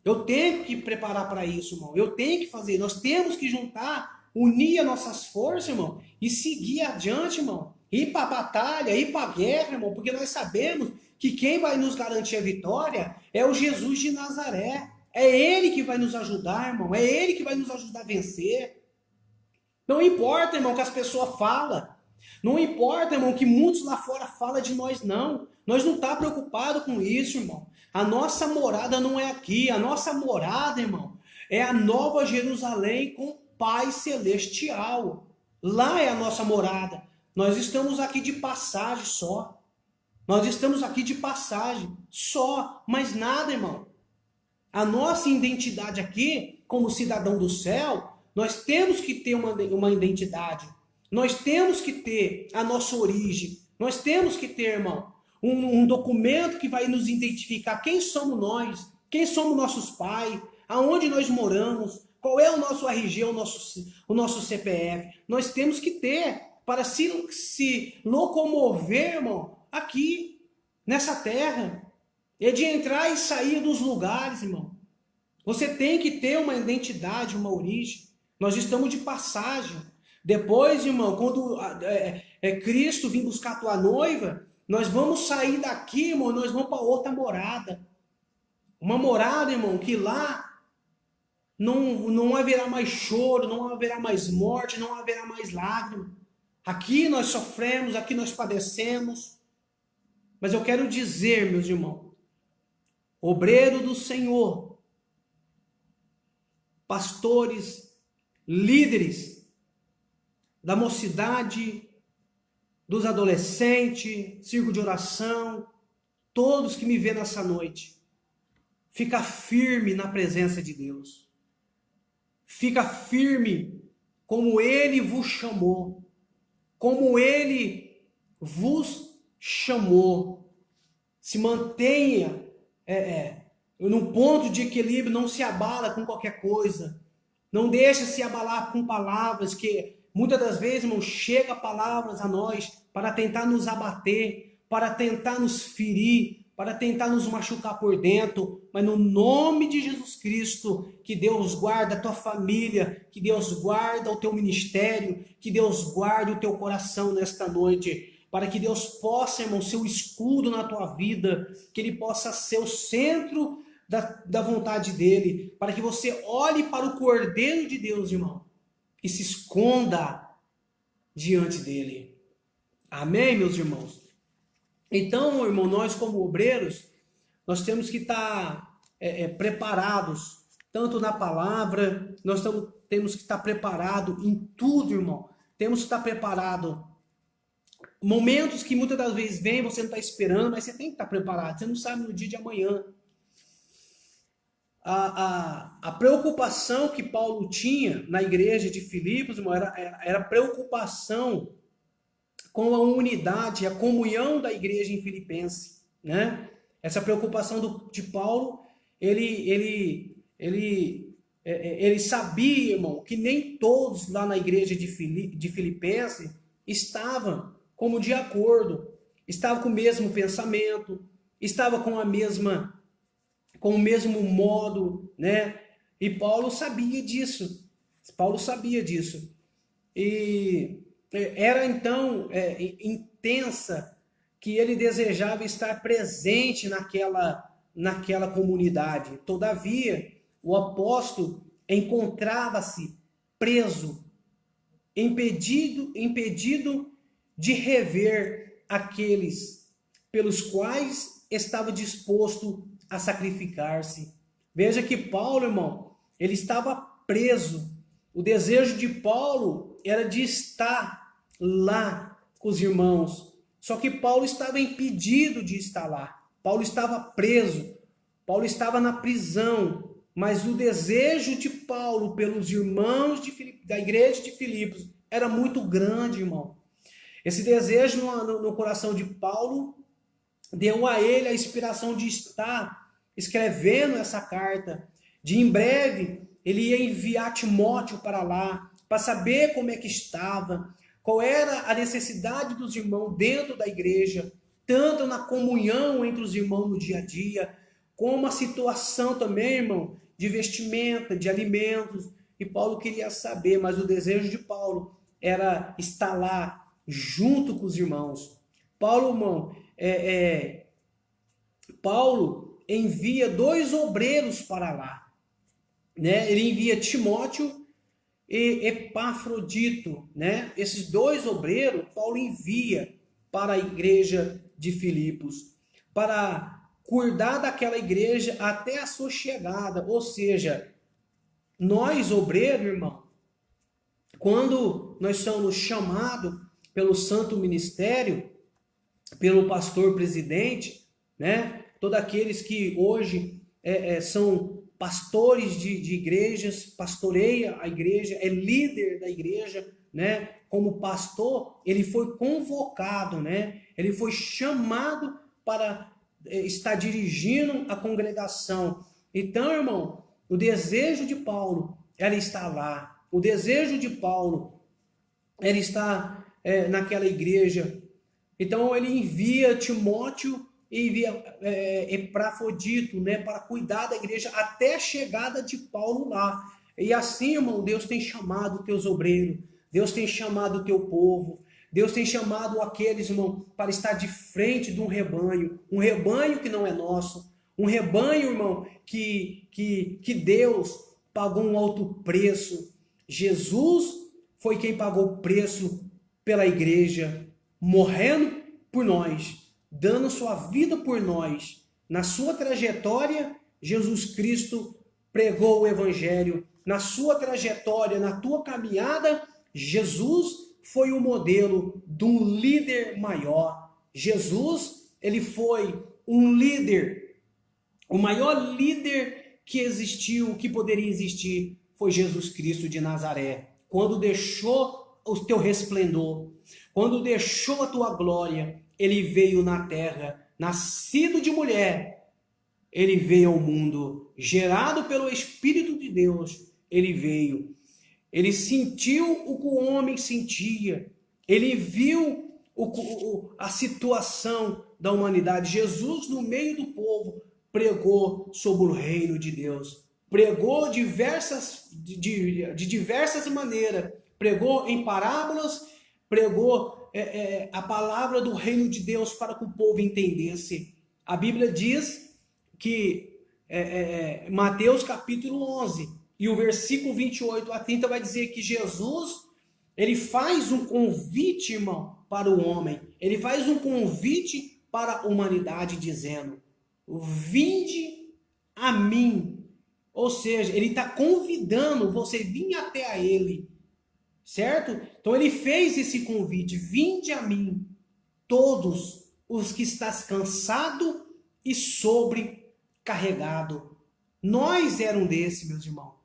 Eu tenho que preparar para isso, irmão. Eu tenho que fazer. Nós temos que juntar, unir as nossas forças, irmão, e seguir adiante, irmão. Ir para a batalha, ir para a guerra, irmão, porque nós sabemos que quem vai nos garantir a vitória é o Jesus de Nazaré. É Ele que vai nos ajudar, irmão. É Ele que vai nos ajudar a vencer. Não importa, irmão, que as pessoas falam. Não importa, irmão, que muitos lá fora falam de nós, não. Nós não estamos preocupados com isso, irmão. A nossa morada não é aqui. A nossa morada, irmão, é a Nova Jerusalém com Pai Celestial. Lá é a nossa morada. Nós estamos aqui de passagem só. Nós estamos aqui de passagem só. Mais nada, irmão. A nossa identidade aqui, como cidadão do céu, nós temos que ter uma identidade. Nós temos que ter a nossa origem. Nós temos que ter, irmão, um documento que vai nos identificar quem somos nós, quem somos nossos pais, aonde nós moramos, qual é o nosso RG, o nosso CPF. Nós temos que ter para se locomover, irmão, aqui, nessa terra. É de entrar e sair dos lugares, irmão. Você tem que ter uma identidade, uma origem. Nós estamos de passagem. Depois, irmão, quando Cristo vir buscar a tua noiva, nós vamos sair daqui, irmão, nós vamos para outra morada. Uma morada, irmão, que lá não haverá mais choro, não haverá mais morte, não haverá mais lágrimas. Aqui nós sofremos, aqui nós padecemos. Mas eu quero dizer, meus irmãos, obreiro do Senhor, pastores, líderes da mocidade, dos adolescentes, círculo de oração, todos que me vêem nessa noite, fica firme na presença de Deus. Fica firme como Ele vos chamou, como Ele vos chamou. Se mantenha no ponto de equilíbrio, não se abala com qualquer coisa. Não deixe se abalar com palavras que muitas das vezes, irmão, chega palavras a nós para tentar nos abater, para tentar nos ferir, para tentar nos machucar por dentro. Mas no nome de Jesus Cristo, que Deus guarde a tua família, que Deus guarde o teu ministério, que Deus guarde o teu coração nesta noite, para que Deus possa, irmão, ser o escudo na tua vida, que Ele possa ser o centro da vontade dEle, para que você olhe para o Cordeiro de Deus, irmão, e se esconda diante dEle. Amém, meus irmãos? Então, irmão, nós como obreiros, nós temos que estar preparados, tanto na palavra, temos que estar preparados em tudo, irmão. Temos que estar preparados. Momentos que muitas das vezes vem, você não está esperando, mas você tem que estar preparado. Você não sabe no dia de amanhã. A preocupação que Paulo tinha na igreja de Filipos, irmão, era preocupação com a unidade, a comunhão da igreja em Filipenses, né? Essa preocupação de Paulo, ele sabia, irmão, que nem todos lá na igreja de Filipenses estavam como de acordo, estavam com o mesmo pensamento, estavam com o mesmo modo, né? E Paulo sabia disso. E era então intensa que ele desejava estar presente naquela comunidade. Todavia, o apóstolo encontrava-se preso, impedido de rever aqueles pelos quais estava disposto a sacrificar-se. Veja que Paulo, irmão, ele estava preso. O desejo de Paulo era de estar lá com os irmãos. Só que Paulo estava impedido de estar lá. Paulo estava preso. Paulo estava na prisão. Mas o desejo de Paulo pelos irmãos da igreja de Filipos era muito grande, irmão. Esse desejo no coração de Paulo deu a ele a inspiração de estar escrevendo essa carta. De em breve, ele ia enviar Timóteo para lá, para saber como é que estava, qual era a necessidade dos irmãos dentro da igreja, tanto na comunhão entre os irmãos no dia a dia, como a situação também, irmão, de vestimenta, de alimentos. E Paulo queria saber, mas o desejo de Paulo era estar lá, junto com os irmãos. Paulo, irmão, Paulo envia 2 obreiros para lá, né? Ele envia Timóteo e Epafrodito, né? Esses 2 obreiros, Paulo envia para a igreja de Filipos, para cuidar daquela igreja até a sua chegada. Ou seja, nós, obreiros, irmão, quando nós somos chamados pelo santo ministério, pelo pastor presidente, né? Todos aqueles que hoje são pastores de igrejas, pastoreia a igreja, é líder da igreja, né? Como pastor, ele foi convocado, né? Ele foi chamado para estar dirigindo a congregação. Então, irmão, o desejo de Paulo era estar lá. O desejo de Paulo era estar naquela igreja. Então, ele envia Timóteo e envia Epafrodito, né, para cuidar da igreja até a chegada de Paulo lá. E assim, irmão, Deus tem chamado teus obreiros, Deus tem chamado o teu povo, Deus tem chamado aqueles, irmão, para estar de frente de um rebanho que não é nosso, um rebanho, irmão, que Deus pagou um alto preço. Jesus foi quem pagou o preço pela igreja, morrendo por nós, dando sua vida por nós. Na sua trajetória, Jesus Cristo pregou o evangelho. Na sua trajetória, na tua caminhada, Jesus foi o modelo de um líder maior. Jesus, ele foi um líder, o maior líder que existiu, que poderia existir, foi Jesus Cristo de Nazaré. Quando deixou o teu resplendor, quando deixou a tua glória, ele veio na terra, nascido de mulher, ele veio ao mundo, gerado pelo Espírito de Deus, ele veio. Ele sentiu o que o homem sentia, ele viu a situação da humanidade. Jesus, no meio do povo, pregou sobre o reino de Deus, pregou de diversas maneiras, pregou em parábolas, pregou a palavra do reino de Deus para que o povo entendesse. A Bíblia diz que Mateus capítulo 11 e o versículo 28 a 30 vai dizer que Jesus, ele faz um convite, irmão, para o homem. Ele faz um convite para a humanidade dizendo: vinde a mim. Ou seja, ele está convidando você a vir até a ele. Certo? Então ele fez esse convite: vinde a mim, todos os que estás cansado e sobrecarregado. Nós era um desses, meus irmãos.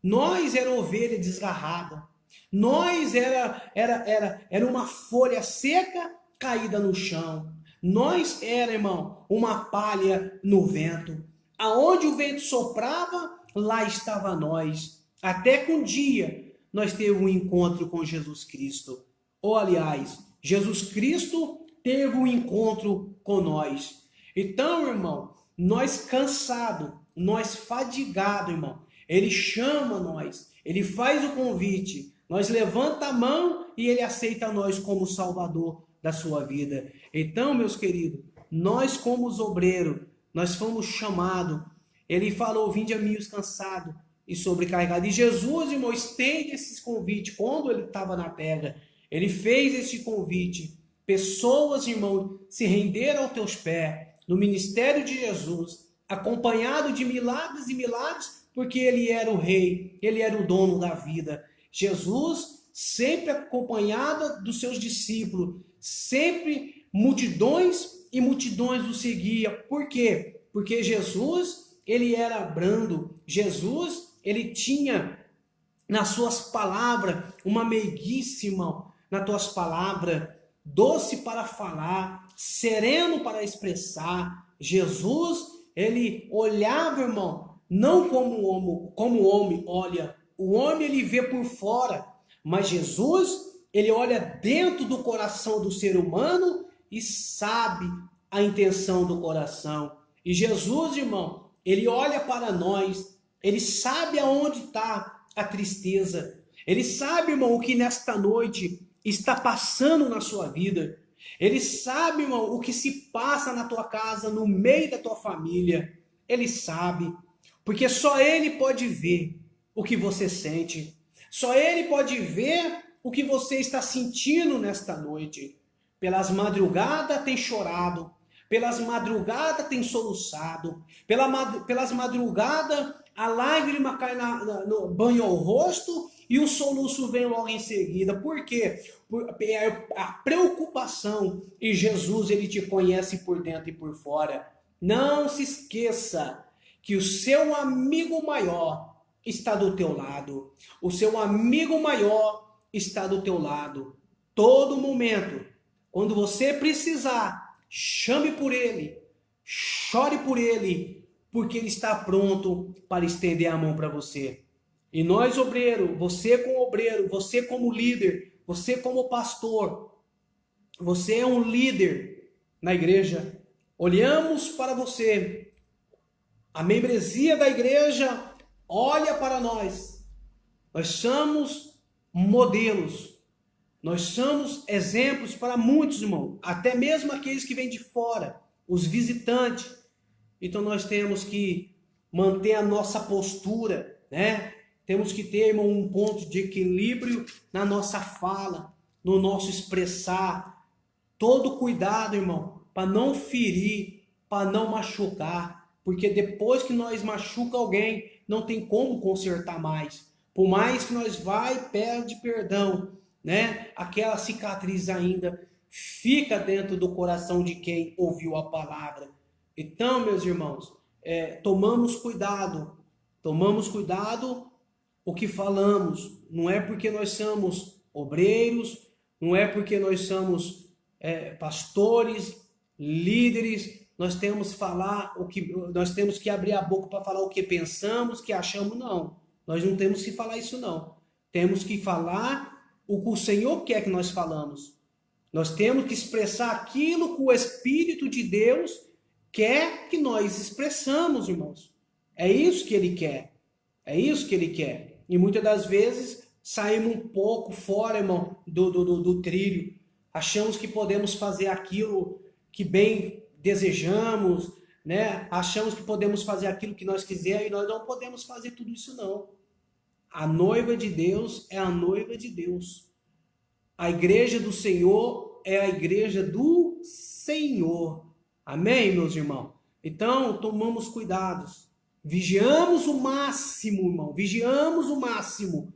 Nós era ovelha desgarrada. Nós era uma folha seca caída no chão. Nós era, irmão, uma palha no vento. Aonde o vento soprava, lá estava nós. Até que um dia nós teve um encontro com Jesus Cristo. Ou, aliás, Jesus Cristo teve um encontro com nós. Então, irmão, nós cansados, nós fadigados, irmão, ele chama nós, ele faz o convite, nós levanta a mão e ele aceita nós como Salvador da sua vida. Então, meus queridos, nós como os obreiros, nós fomos chamados. Ele falou: vinde a mim os cansados e sobrecarregados. E Jesus, irmão, estende esse convite. Quando ele estava na terra, ele fez esse convite. Pessoas, irmão, se renderam aos teus pés no ministério de Jesus, acompanhado de milagres e milagres, porque ele era o rei, ele era o dono da vida. Jesus, sempre acompanhado dos seus discípulos, sempre multidões e multidões o seguiam. Por quê? Porque Jesus, ele era brando. Jesus, ele tinha nas suas palavras uma meiguice, irmão, nas tuas palavras, doce para falar, sereno para expressar. Jesus, ele olhava, irmão, não como o homem olha. O homem, ele vê por fora, mas Jesus, ele olha dentro do coração do ser humano e sabe a intenção do coração. E Jesus, irmão, ele olha para nós, ele sabe aonde está a tristeza. Ele sabe, irmão, o que nesta noite está passando na sua vida. Ele sabe, irmão, o que se passa na tua casa, no meio da tua família. Ele sabe, porque só ele pode ver o que você sente. Só ele pode ver o que você está sentindo nesta noite. Pelas madrugadas tem chorado, pelas madrugadas tem soluçado, pelas madrugadas a lágrima cai no banho ao rosto e o soluço vem logo em seguida. Por quê? A preocupação, e Jesus, ele te conhece por dentro e por fora. Não se esqueça que o seu amigo maior está do teu lado. O seu amigo maior está do teu lado. Todo momento. Quando você precisar, chame por ele, chore por ele, porque ele está pronto para estender a mão para você. E nós, obreiro, você como líder, você como pastor, você é um líder na igreja. Olhamos para você. A membresia da igreja olha para nós. Nós somos modelos. Nós somos exemplos para muitos, irmãos, até mesmo aqueles que vêm de fora, os visitantes. Então nós temos que manter a nossa postura, né? Temos que ter, irmão, um ponto de equilíbrio na nossa fala, no nosso expressar. Todo cuidado, irmão, para não ferir, para não machucar, porque depois que nós machuca alguém, não tem como consertar mais. Por mais que nós vá e pede perdão, né? Aquela cicatriz ainda fica dentro do coração de quem ouviu a palavra. Então, meus irmãos, tomamos cuidado o que falamos. Não é porque nós somos obreiros, não é porque nós somos pastores, líderes, nós temos que abrir a boca para falar o que pensamos, que achamos, não. Nós não temos que falar isso, não. Temos que falar o que o Senhor quer que nós falamos. Nós temos que expressar aquilo que o Espírito de Deus quer que nós expressamos, irmãos. É isso que Ele quer. É isso que Ele quer. E muitas das vezes saímos um pouco fora, irmão, do trilho. Achamos que podemos fazer aquilo que bem desejamos, né? Achamos que podemos fazer aquilo que nós quisermos e nós não podemos fazer tudo isso, não. A noiva de Deus é a noiva de Deus. A igreja do Senhor é a igreja do Senhor. Amém, meus irmãos? Então, tomamos cuidados. Vigiamos o máximo, irmão. Vigiamos o máximo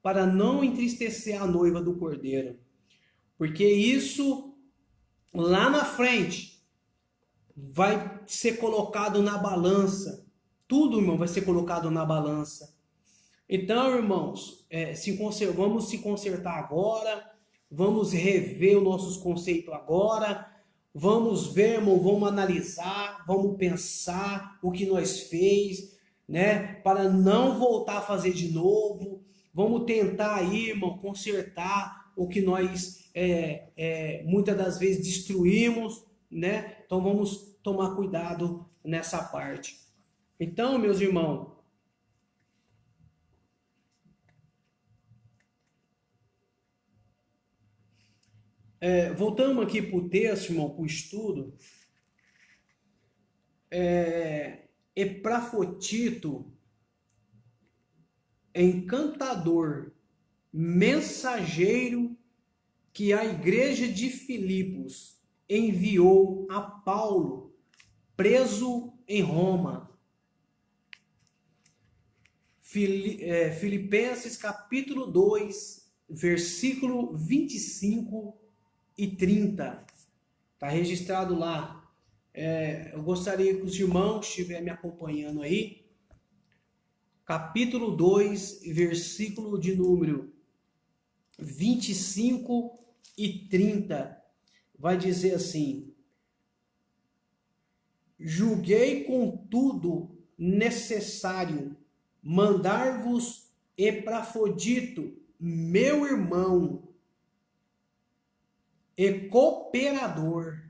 para não entristecer a noiva do Cordeiro. Porque isso, lá na frente, vai ser colocado na balança. Tudo, irmão, vai ser colocado na balança. Então, irmãos, vamos se consertar agora, vamos rever os nossos conceitos agora, vamos ver, irmão, vamos analisar, vamos pensar o que nós fez, né, para não voltar a fazer de novo. Vamos tentar aí, irmão, consertar o que nós muitas das vezes destruímos, né? Então vamos tomar cuidado nessa parte. Então, meus irmãos, voltamos aqui para o texto, irmão, para o estudo. Epafrodito, encantador, mensageiro que a igreja de Filipos enviou a Paulo, preso em Roma. Filipenses capítulo 2, versículo 25 e 30. Está registrado lá. Eu gostaria que os irmãos estiverem me acompanhando aí. Capítulo 2, versículo de número 25 e 30. Vai dizer assim: julguei contudo necessário mandar-vos Epafrodito, meu irmão e cooperador,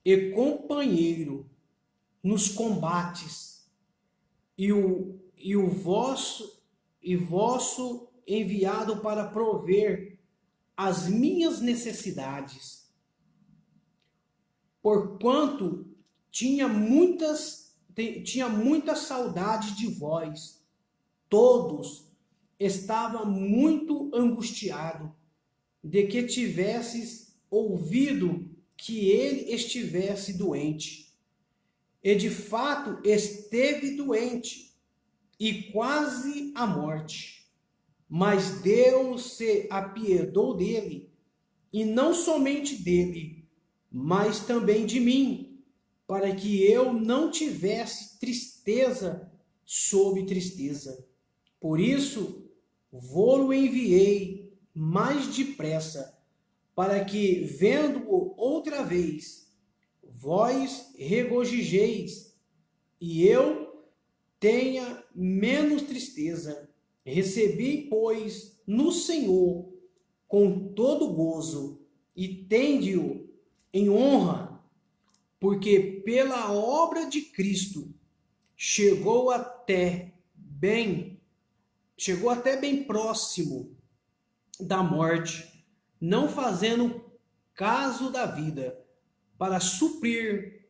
e companheiro nos combates, e vosso enviado para prover as minhas necessidades, porquanto tinha muita saudade de vós. Todos estavam muito angustiados de que tivesses ouvido que ele estivesse doente. E de fato esteve doente e quase à morte. Mas Deus se apiedou dele, e não somente dele, mas também de mim, para que eu não tivesse tristeza sobre tristeza. Por isso, vou-lo enviei mais depressa, para que, vendo-o outra vez, vós regozijeis, e eu tenha menos tristeza. Recebi, pois, no Senhor com todo gozo, e tende-o em honra, porque pela obra de Cristo chegou até bem próximo da morte, não fazendo caso da vida, para suprir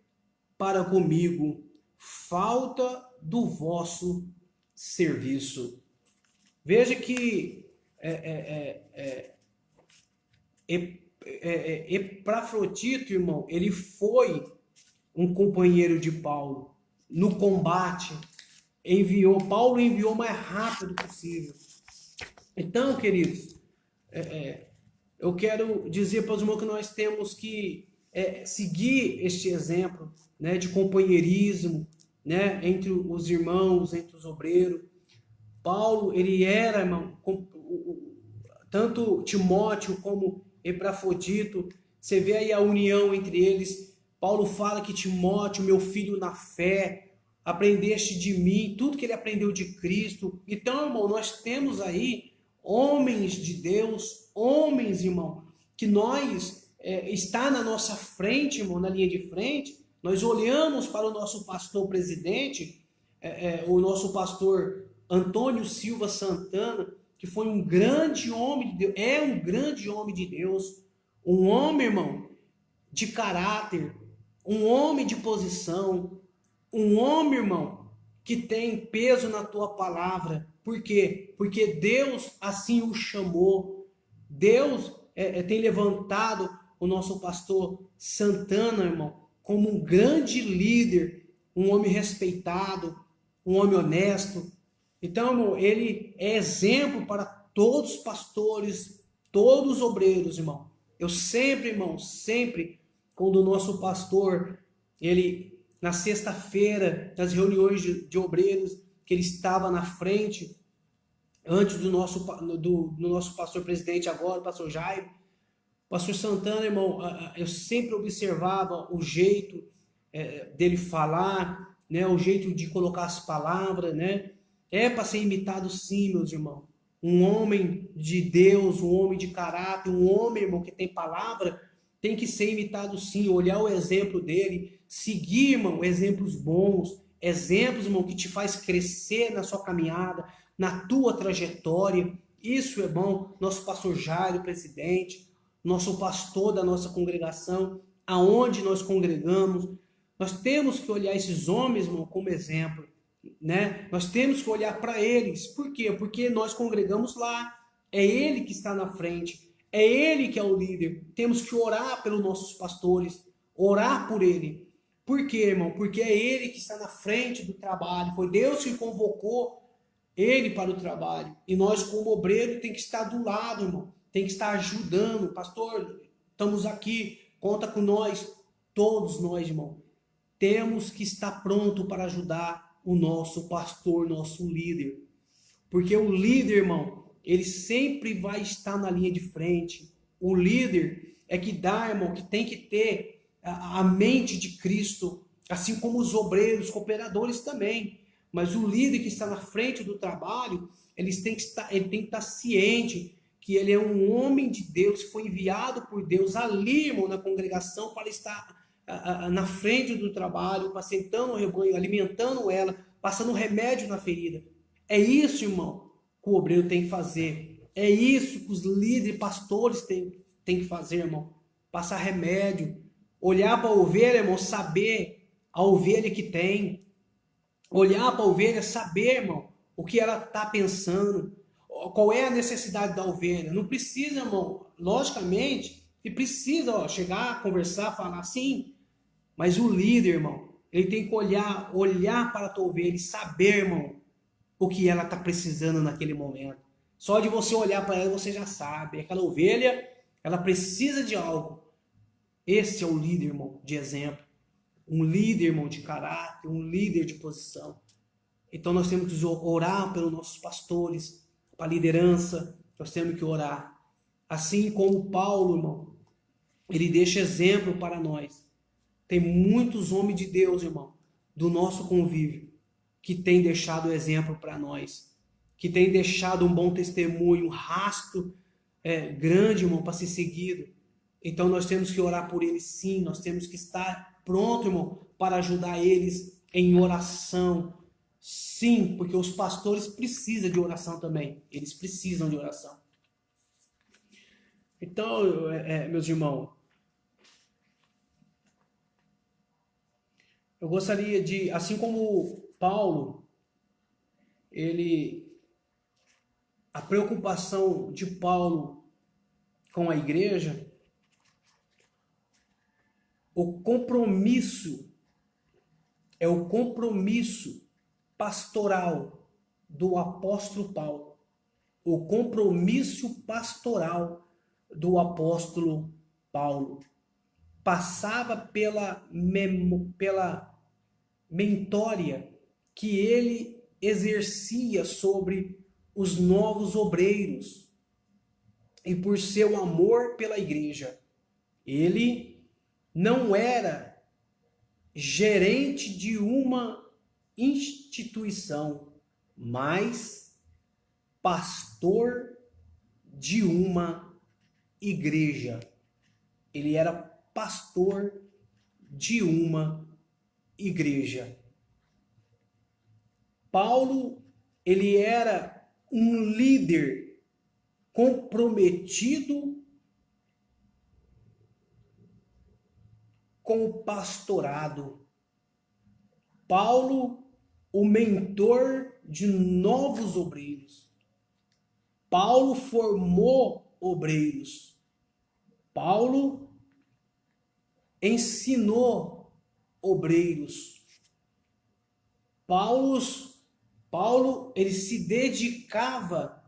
para comigo falta do vosso serviço. Veja que Epafrodito, irmão, ele foi um companheiro de Paulo no combate. Paulo enviou o mais rápido possível. Então, queridos, eu quero dizer para os irmãos que nós temos que seguir este exemplo, né, de companheirismo, né, entre os irmãos, entre os obreiros. Paulo, ele era, irmão, tanto Timóteo como Epafrodito, você vê aí a união entre eles. Paulo fala que Timóteo, meu filho na fé, aprendeste de mim, tudo que ele aprendeu de Cristo. Então, irmão, nós temos aí homens de Deus, homens, irmão, que nós, está na nossa frente, irmão, na linha de frente. Nós olhamos para o nosso pastor presidente, o nosso pastor Antônio Silva Santana, que foi um grande homem de Deus, é um grande homem de Deus, um homem, irmão, de caráter, um homem de posição, um homem, irmão, que tem peso na tua palavra. Por quê? Porque Deus assim o chamou. Deus tem levantado o nosso pastor Santana, irmão, como um grande líder, um homem respeitado, um homem honesto. Então, irmão, ele é exemplo para todos os pastores, todos os obreiros, irmão. Eu sempre, irmão, sempre, quando o nosso pastor, ele, na sexta-feira, nas reuniões de obreiros, que ele estava na frente, antes do nosso pastor presidente agora, o pastor Jairo, pastor Santana, irmão, eu sempre observava o jeito dele falar, né, o jeito de colocar as palavras, né? É para ser imitado sim, meus irmãos. Um homem de Deus, um homem de caráter, um homem, irmão, que tem palavra, tem que ser imitado sim. Olhar o exemplo dele, seguir, irmão, exemplos bons, exemplos, irmão, que te faz crescer na sua caminhada, na tua trajetória. Isso é bom. Nosso pastor Jairo, presidente, nosso pastor da nossa congregação, aonde nós congregamos, nós temos que olhar esses homens, irmão, como exemplo. Né? Nós temos que olhar para eles. Por quê? Porque nós congregamos lá. É ele que está na frente. É ele que é o líder. Temos que orar pelos nossos pastores. Orar por ele. Por quê, irmão? Porque é ele que está na frente do trabalho. Foi Deus que convocou ele para o trabalho. E nós, como obreiro, tem que estar do lado, irmão. Tem que estar ajudando. Pastor, estamos aqui. Conta com nós. Todos nós, irmão. Temos que estar pronto para ajudar o nosso pastor, nosso líder. Porque o líder, irmão, ele sempre vai estar na linha de frente. O líder é que dá, irmão, que tem que ter a mente de Cristo, assim como os obreiros, os cooperadores também. Mas o líder que está na frente do trabalho, ele tem que estar ciente que ele é um homem de Deus, que foi enviado por Deus ali, irmão, na congregação, para estar na frente do trabalho, apacentando o rebanho, alimentando ela, passando remédio na ferida. É isso, irmão, que o obreiro tem que fazer. É isso que os líderes, pastores têm que fazer, irmão. Passar remédio. Olhar para a ovelha, irmão, saber a ovelha que tem. Olhar para a ovelha, saber, irmão, o que ela está pensando. Qual é a necessidade da ovelha. Não precisa, irmão, logicamente, e precisa chegar, conversar, falar assim. Mas o líder, irmão, ele tem que olhar para a tua ovelha e saber, irmão, o que ela está precisando naquele momento. Só de você olhar para ela, você já sabe. Aquela ovelha, ela precisa de algo. Esse é o líder, irmão, de exemplo. Um líder, irmão, de caráter, um líder de posição. Então nós temos que orar pelos nossos pastores, para a liderança, nós temos que orar. Assim como Paulo, irmão, ele deixa exemplo para nós. Tem muitos homens de Deus, irmão, do nosso convívio, que tem deixado exemplo para nós, que tem deixado um bom testemunho, um rastro grande, irmão, para ser seguido. Então nós temos que orar por eles, sim, nós temos que estar pronto, irmão, para ajudar eles em oração. Sim, porque os pastores precisam de oração também, eles precisam de oração. Então, meus irmãos, eu gostaria de, assim como Paulo, a preocupação de Paulo com a igreja, o compromisso pastoral do apóstolo Paulo. O compromisso pastoral do apóstolo Paulo passava pela mentoria que ele exercia sobre os novos obreiros e por seu amor pela igreja. Ele não era gerente de uma instituição, mas pastor de uma igreja. Ele era pastor de uma igreja. Paulo, ele era um líder comprometido com o pastorado. Paulo, o mentor de novos obreiros. Paulo formou obreiros. Paulo ensinou obreiros. Paulo, ele se dedicava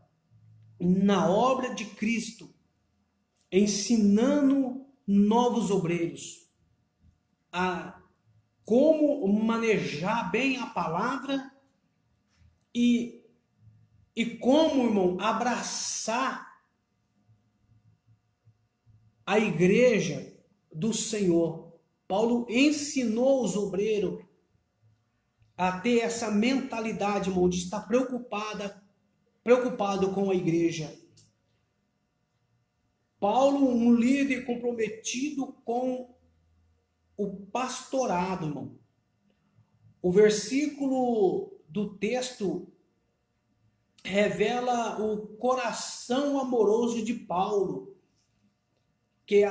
na obra de Cristo, ensinando novos obreiros a como manejar bem a palavra e como, irmão, abraçar a igreja do Senhor. Paulo ensinou os obreiros a ter essa mentalidade, irmão, de estar preocupado com a igreja. Paulo, um líder comprometido com o pastorado, irmão. O versículo do texto revela o coração amoroso de Paulo, que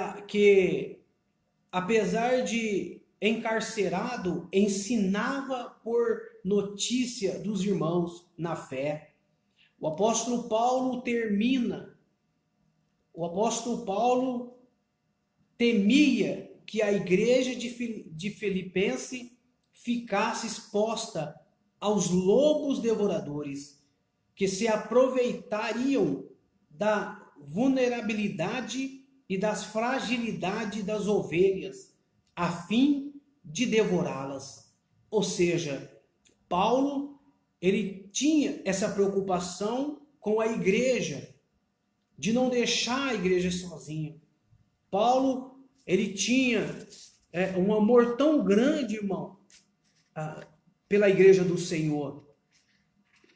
apesar de encarcerado, ensinava por notícia dos irmãos na fé. O apóstolo Paulo temia que a igreja de Filipenses ficasse exposta aos lobos devoradores, que se aproveitariam da vulnerabilidade e das fragilidades das ovelhas, a fim de devorá-las. Ou seja, Paulo, ele tinha essa preocupação com a igreja, de não deixar a igreja sozinha. Paulo, ele tinha um amor tão grande, irmão, pela igreja do Senhor.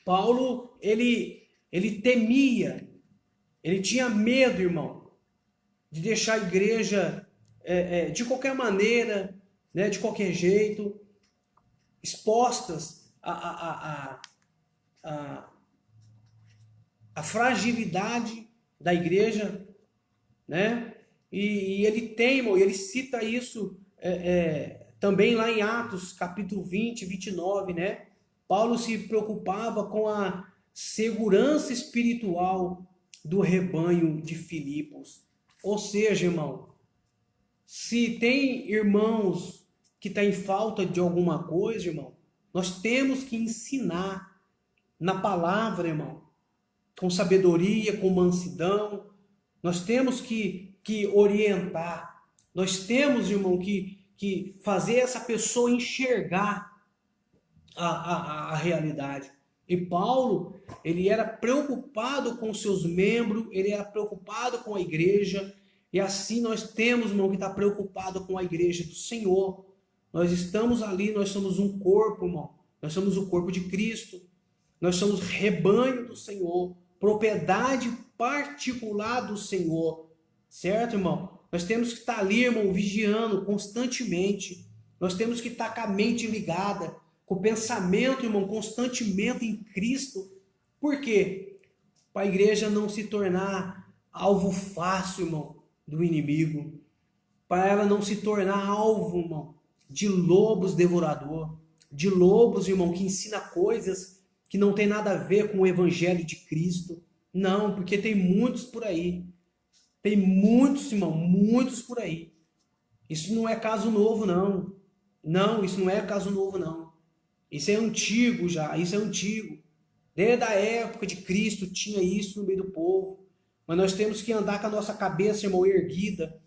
Paulo, ele temia, ele tinha medo, irmão, de deixar a igreja de qualquer maneira, né, de qualquer jeito, expostas à fragilidade da igreja, né? E ele tem, irmão, ele cita isso também lá em Atos, capítulo 20, 29, né? Paulo se preocupava com a segurança espiritual do rebanho de Filipos. Ou seja, irmão, se tem irmãos que estão em falta de alguma coisa, irmão, nós temos que ensinar na palavra, irmão, com sabedoria, com mansidão. Nós temos que orientar, Nós temos, irmão, que fazer essa pessoa enxergar a realidade. E Paulo, ele era preocupado com seus membros, ele era preocupado com a igreja, e assim nós temos, irmão, que está preocupado com a igreja do Senhor. Nós estamos ali, nós somos um corpo, irmão. Nós somos o corpo de Cristo. Nós somos rebanho do Senhor, propriedade particular do Senhor. Certo, irmão? Nós temos que estar ali, irmão, vigiando constantemente. Nós temos que estar com a mente ligada, com o pensamento, irmão, constantemente em Cristo. Por quê? Para a igreja não se tornar alvo fácil, irmão, do inimigo. Para ela não se tornar alvo, irmão, de lobos devorador. De lobos, irmão, que ensina coisas que não tem nada a ver com o evangelho de Cristo. Não, porque tem muitos por aí. Tem muitos, irmão, muitos por aí. Isso não é caso novo, não. Não, isso não é caso novo, não. Isso é antigo já, isso é antigo. Desde a época de Cristo tinha isso no meio do povo. Mas nós temos que andar com a nossa cabeça, irmão, erguida.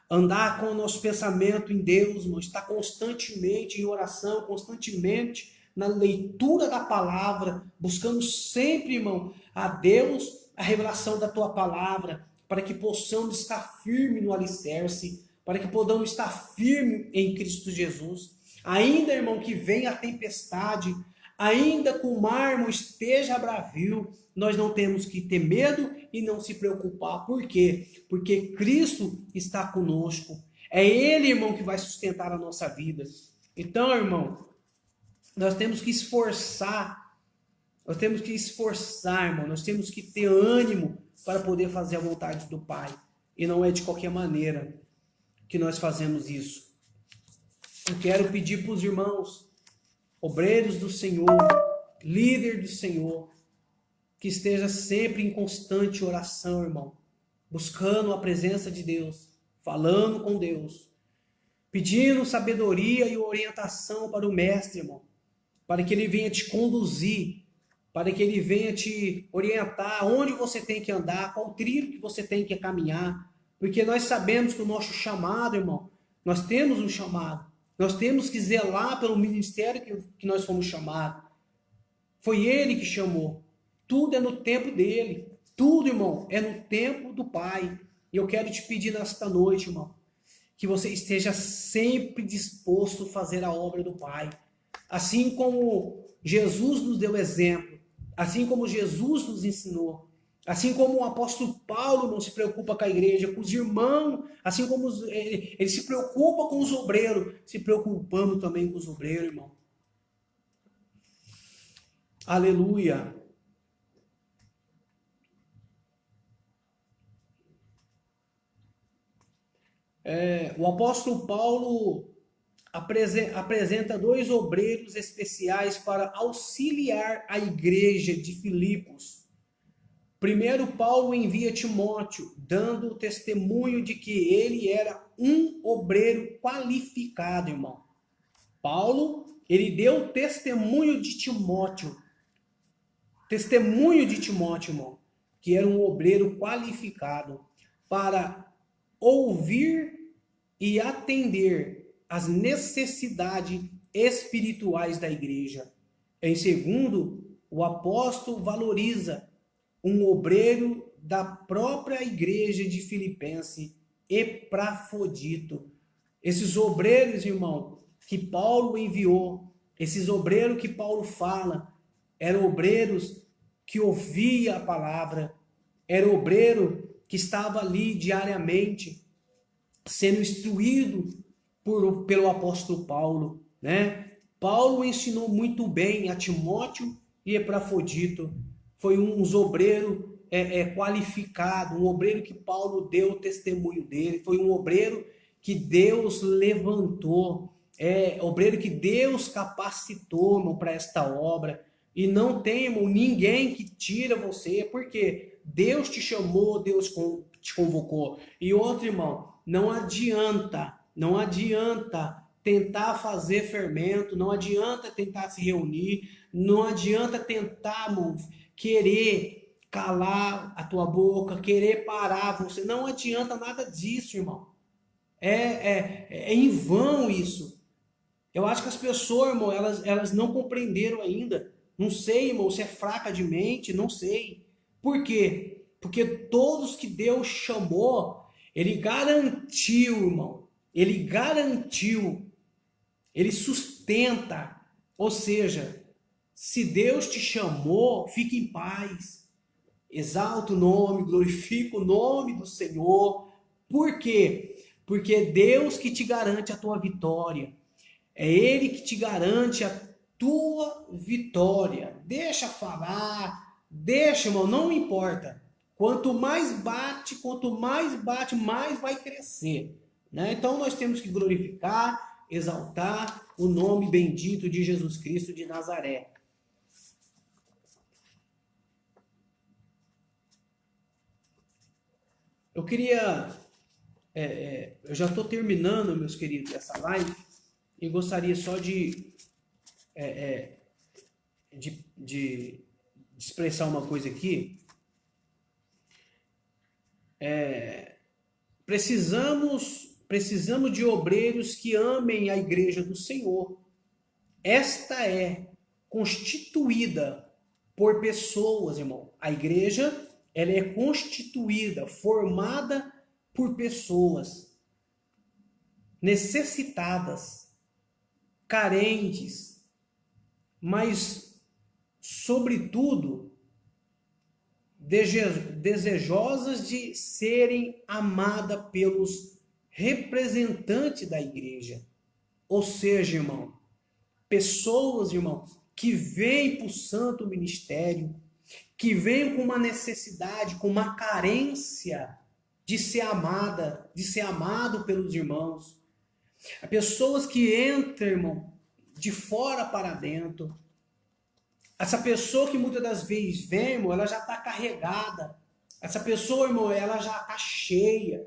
Andar com o nosso pensamento em Deus, irmão. Estar constantemente em oração, constantemente na leitura da palavra. Buscando sempre, irmão, a Deus, a revelação da tua palavra. Para que possamos estar firmes no alicerce. Para que podamos estar firmes em Cristo Jesus. Ainda, irmão, que venha a tempestade, ainda que o mar, irmão, esteja bravio, nós não temos que ter medo e não se preocupar. Por quê? Porque Cristo está conosco. É Ele, irmão, que vai sustentar a nossa vida. Então, irmão, nós temos que esforçar. Nós temos que esforçar, irmão. Nós temos que ter ânimo para poder fazer a vontade do Pai. E não é de qualquer maneira que nós fazemos isso. Eu quero pedir para os irmãos, obreiros do Senhor, líder do Senhor, que esteja sempre em constante oração, irmão, buscando a presença de Deus, falando com Deus, pedindo sabedoria e orientação para o Mestre, irmão, para que ele venha te conduzir, para que ele venha te orientar onde você tem que andar, qual trilho que você tem que caminhar, porque nós sabemos que o nosso chamado, irmão, nós temos um chamado. Nós temos que zelar pelo ministério que nós fomos chamados. Foi Ele que chamou. Tudo é no tempo dEle. Tudo, irmão, é no tempo do Pai. E eu quero te pedir nesta noite, irmão, que você esteja sempre disposto a fazer a obra do Pai. Assim como Jesus nos deu exemplo. Assim como Jesus nos ensinou. Assim como o apóstolo Paulo não se preocupa com a igreja, com os irmãos, assim como ele se preocupa com os obreiros, se preocupando também com os obreiros, irmão. Aleluia. O apóstolo Paulo apresenta 2 obreiros especiais para auxiliar a igreja de Filipos. Primeiro, Paulo envia Timóteo, dando o testemunho de que ele era um obreiro qualificado, irmão. Paulo, ele deu testemunho de Timóteo. Testemunho de Timóteo, irmão, que era um obreiro qualificado para ouvir e atender às necessidades espirituais da igreja. Em segundo, o apóstolo valoriza um obreiro da própria igreja de Filipenses, Epafrodito. Esses obreiros, irmão, que Paulo enviou, esses obreiros que Paulo fala, eram obreiros que ouvia a palavra, era obreiro que estava ali diariamente sendo instruído pelo apóstolo Paulo, né? Paulo ensinou muito bem a Timóteo e Epafrodito. Foi um obreiro qualificado, um obreiro que Paulo deu o testemunho dele, foi um obreiro que Deus levantou, obreiro que Deus capacitou para esta obra. E não tem, irmão, ninguém que tira você, porque Deus te chamou, Deus te convocou. E outro, irmão, não adianta tentar fazer fermento, não adianta tentar se reunir, não adianta tentar, irmão, querer calar a tua boca, querer parar você. Não adianta nada disso, irmão. É em vão isso. Eu acho que as pessoas, irmão, elas não compreenderam ainda. Não sei, irmão, se é fraca de mente, não sei. Por quê? Porque todos que Deus chamou, Ele garantiu, irmão. Ele garantiu. Ele sustenta. Ou seja, se Deus te chamou, fique em paz. Exalta o nome, glorifica o nome do Senhor. Por quê? Porque é Deus que te garante a tua vitória. É Ele que te garante a tua vitória. Deixa falar, deixa, irmão, não importa. Quanto mais bate, mais vai crescer. Né? Então nós temos que glorificar, exaltar o nome bendito de Jesus Cristo de Nazaré. Eu queria, eu já estou terminando, meus queridos, essa live, e gostaria só de expressar uma coisa aqui. Precisamos de obreiros que amem a igreja do Senhor. Esta é constituída por pessoas, irmão. A igreja, ela é constituída, formada por pessoas necessitadas, carentes, mas, sobretudo, desejosas de serem amadas pelos representantes da igreja. Ou seja, irmão, pessoas, irmão, que vêm para o santo ministério, que vêm com uma necessidade, com uma carência de ser amada, de ser amado pelos irmãos. Pessoas que entram, irmão, de fora para dentro. Essa pessoa que muitas das vezes vem, irmão, ela já está carregada. Essa pessoa, irmão, ela já está cheia.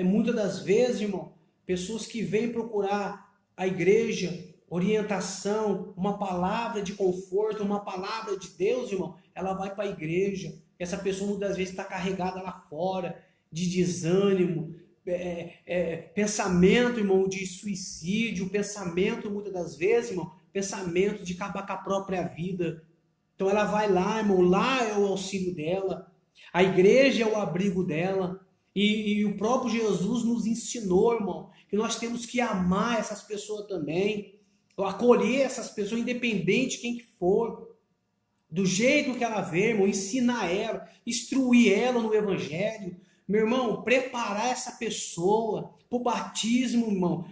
Muitas das vezes, irmão, pessoas que vêm procurar a igreja, orientação, uma palavra de conforto, uma palavra de Deus, irmão, ela vai para a igreja. Essa pessoa muitas das vezes está carregada lá fora, de desânimo, pensamento, irmão, de suicídio, pensamento, muitas das vezes, irmão, pensamento de acabar com a própria vida. Então ela vai lá, irmão, lá é o auxílio dela, a igreja é o abrigo dela, e o próprio Jesus nos ensinou, irmão, que nós temos que amar essas pessoas também, acolher essas pessoas, independente de quem que for, do jeito que ela vê, irmão, ensinar ela, instruir ela no evangelho, meu irmão, preparar essa pessoa para o batismo, irmão,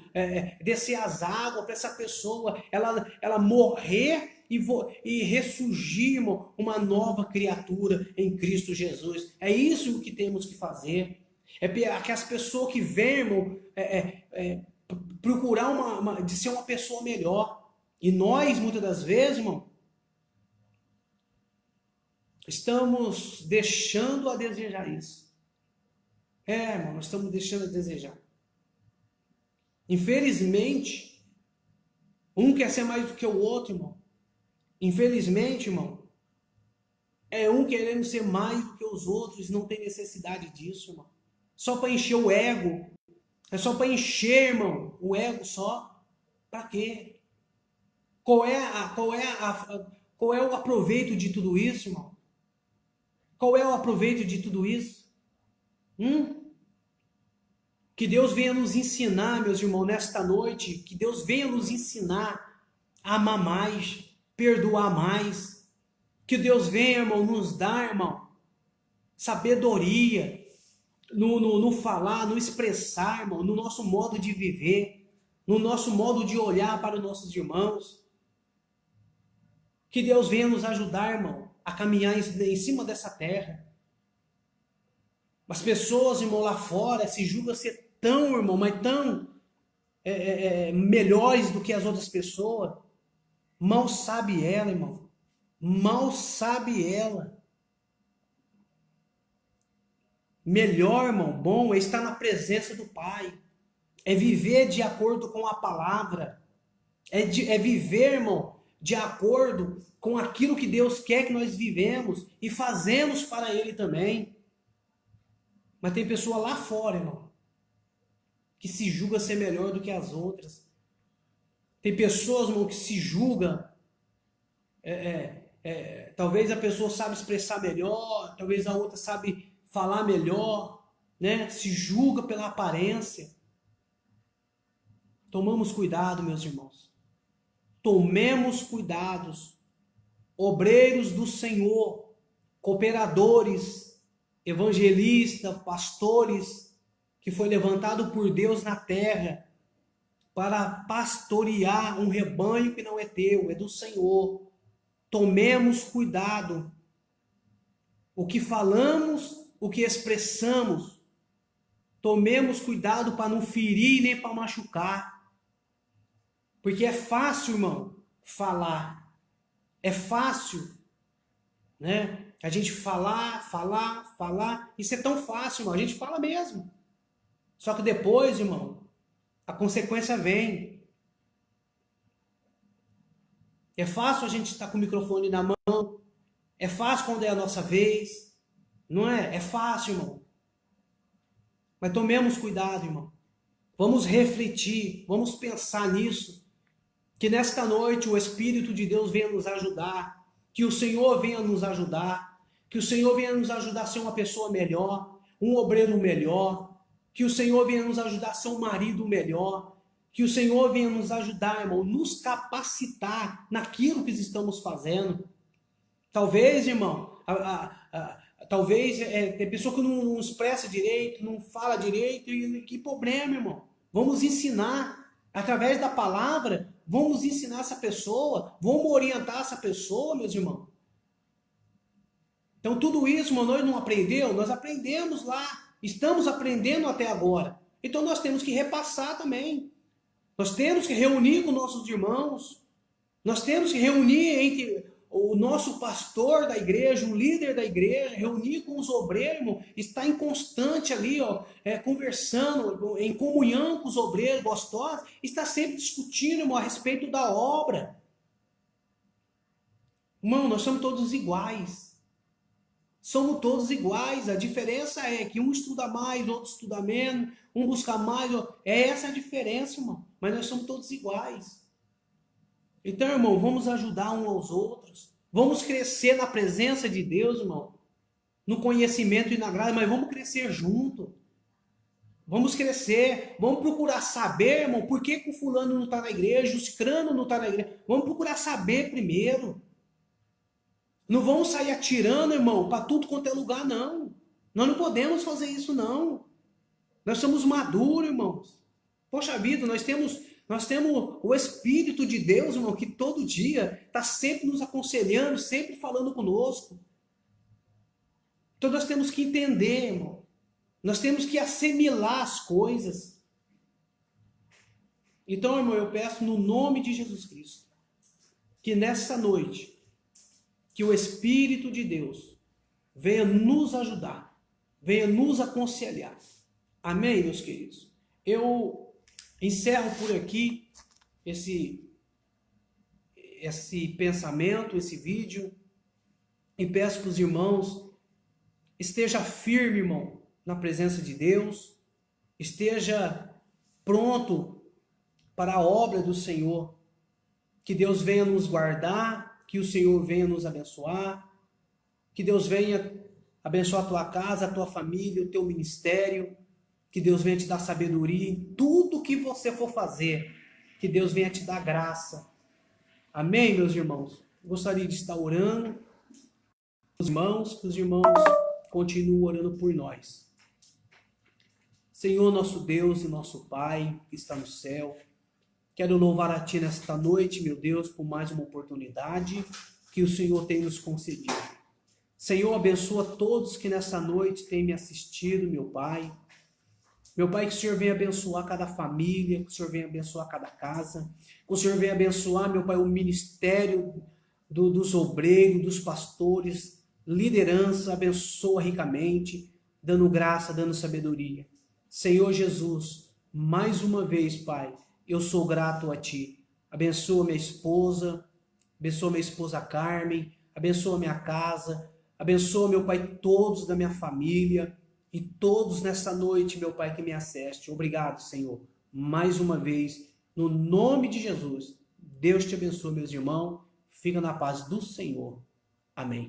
descer as águas para essa pessoa, ela morrer e ressurgir, irmão, uma nova criatura em Cristo Jesus. É isso que temos que fazer. É que as pessoas que vêm, irmão, procurar de ser uma pessoa melhor. E nós, muitas das vezes, irmão, estamos deixando a desejar isso. Irmão, nós estamos deixando a desejar. Infelizmente, um quer ser mais do que o outro, irmão. Infelizmente, irmão, é um querendo ser mais do que os outros, não tem necessidade disso, irmão. Só para encher o ego. É só para encher, irmão, o ego só. Para quê? Qual é o aproveito de tudo isso, irmão? Qual é o aproveito de tudo isso? Que Deus venha nos ensinar, meus irmãos, nesta noite, que Deus venha nos ensinar a amar mais, perdoar mais. Que Deus venha, irmão, nos dar, irmão, sabedoria no falar, no expressar, irmão, no nosso modo de viver, no nosso modo de olhar para os nossos irmãos. Que Deus venha nos ajudar, irmão, a caminhar em cima dessa terra. As pessoas, irmão, lá fora se julgam ser tão, irmão, mas tão melhores do que as outras pessoas. Mal sabe ela, irmão. Mal sabe ela. Melhor, irmão, bom é estar na presença do Pai. É viver de acordo com a palavra. É viver, irmão, de acordo com aquilo que Deus quer que nós vivemos e fazemos para Ele também. Mas tem pessoa lá fora, irmão, que se julga ser melhor do que as outras. Tem pessoas, irmão, que se julgam. Talvez a pessoa sabe expressar melhor, talvez a outra sabe falar melhor, né? Se julga pela aparência. Tomamos cuidado, meus irmãos. Tomemos cuidados. Obreiros do Senhor, cooperadores, evangelistas, pastores, que foi levantado por Deus na terra para pastorear um rebanho que não é teu, é do Senhor. Tomemos cuidado. O que falamos, o que expressamos, tomemos cuidado para não ferir nem para machucar. Porque é fácil, irmão, falar. É fácil, né? A gente falar. Isso é tão fácil, irmão. A gente fala mesmo. Só que depois, irmão, a consequência vem. É fácil a gente estar com o microfone na mão. É fácil quando é a nossa vez. Não é? É fácil, irmão. Mas tomemos cuidado, irmão. Vamos refletir, vamos pensar nisso. Que nesta noite o Espírito de Deus venha nos ajudar. Que o Senhor venha nos ajudar. Que o Senhor venha nos ajudar a ser uma pessoa melhor, um obreiro melhor. Que o Senhor venha nos ajudar a ser um marido melhor. Que o Senhor venha nos ajudar, irmão, nos capacitar naquilo que estamos fazendo. Talvez, irmão, talvez tem pessoa que não expressa direito, não fala direito, e que problema, irmão. Vamos ensinar, através da palavra, vamos ensinar essa pessoa, vamos orientar essa pessoa, meus irmãos. Então tudo isso, irmão, nós não aprendemos, nós aprendemos lá, estamos aprendendo até agora. Então nós temos que repassar também. Nós temos que reunir com nossos irmãos, nós temos que reunir entre o nosso pastor da igreja, o líder da igreja, reunir com os obreiros, irmão, estar em constante ali, ó, conversando, em comunhão com os obreiros gostosos, está sempre discutindo, irmão, a respeito da obra. Irmão, nós somos todos iguais. Somos todos iguais, a diferença é que um estuda mais, outro estuda menos, um busca mais, essa a diferença, irmão, mas nós somos todos iguais. Então, irmão, vamos ajudar uns aos outros, vamos crescer na presença de Deus, irmão, no conhecimento e na graça, mas vamos crescer junto, vamos crescer, vamos procurar saber, irmão, por que o fulano não está na igreja, o cicrano não está na igreja, vamos procurar saber primeiro. Não vamos sair atirando, irmão, para tudo quanto é lugar, não. Nós não podemos fazer isso, não. Nós somos maduros, irmãos. Poxa vida, nós temos o Espírito de Deus, irmão, que todo dia está sempre nos aconselhando, sempre falando conosco. Então nós temos que entender, irmão. Nós temos que assimilar as coisas. Então, irmão, eu peço no nome de Jesus Cristo, que nessa noite, que o Espírito de Deus venha nos ajudar, venha nos aconselhar. Amém, meus queridos? Eu encerro por aqui esse pensamento, esse vídeo, e peço para os irmãos, esteja firme, irmão, na presença de Deus, esteja pronto para a obra do Senhor, que Deus venha nos guardar, que o Senhor venha nos abençoar, que Deus venha abençoar a tua casa, a tua família, o teu ministério, que Deus venha te dar sabedoria em tudo que você for fazer, que Deus venha te dar graça. Amém, meus irmãos? Eu gostaria de estar orando os irmãos, que os irmãos continuem orando por nós. Senhor, nosso Deus e nosso Pai, que está no céu, quero louvar a Ti nesta noite, meu Deus, por mais uma oportunidade que o Senhor tem nos concedido. Senhor, abençoa todos que nessa noite têm me assistido, meu Pai. Meu Pai, que o Senhor venha abençoar cada família, que o Senhor venha abençoar cada casa, que o Senhor venha abençoar, meu Pai, o ministério dos obreiros, dos pastores, liderança, abençoa ricamente, dando graça, dando sabedoria. Senhor Jesus, mais uma vez, Pai, eu sou grato a Ti. Abençoa minha esposa Carmen, abençoa minha casa, abençoa, meu Pai, todos da minha família. e todos nessa noite, meu Pai, que me assiste. Obrigado, Senhor, mais uma vez, no nome de Jesus. Deus te abençoe, meus irmãos. Fica na paz do Senhor. Amém.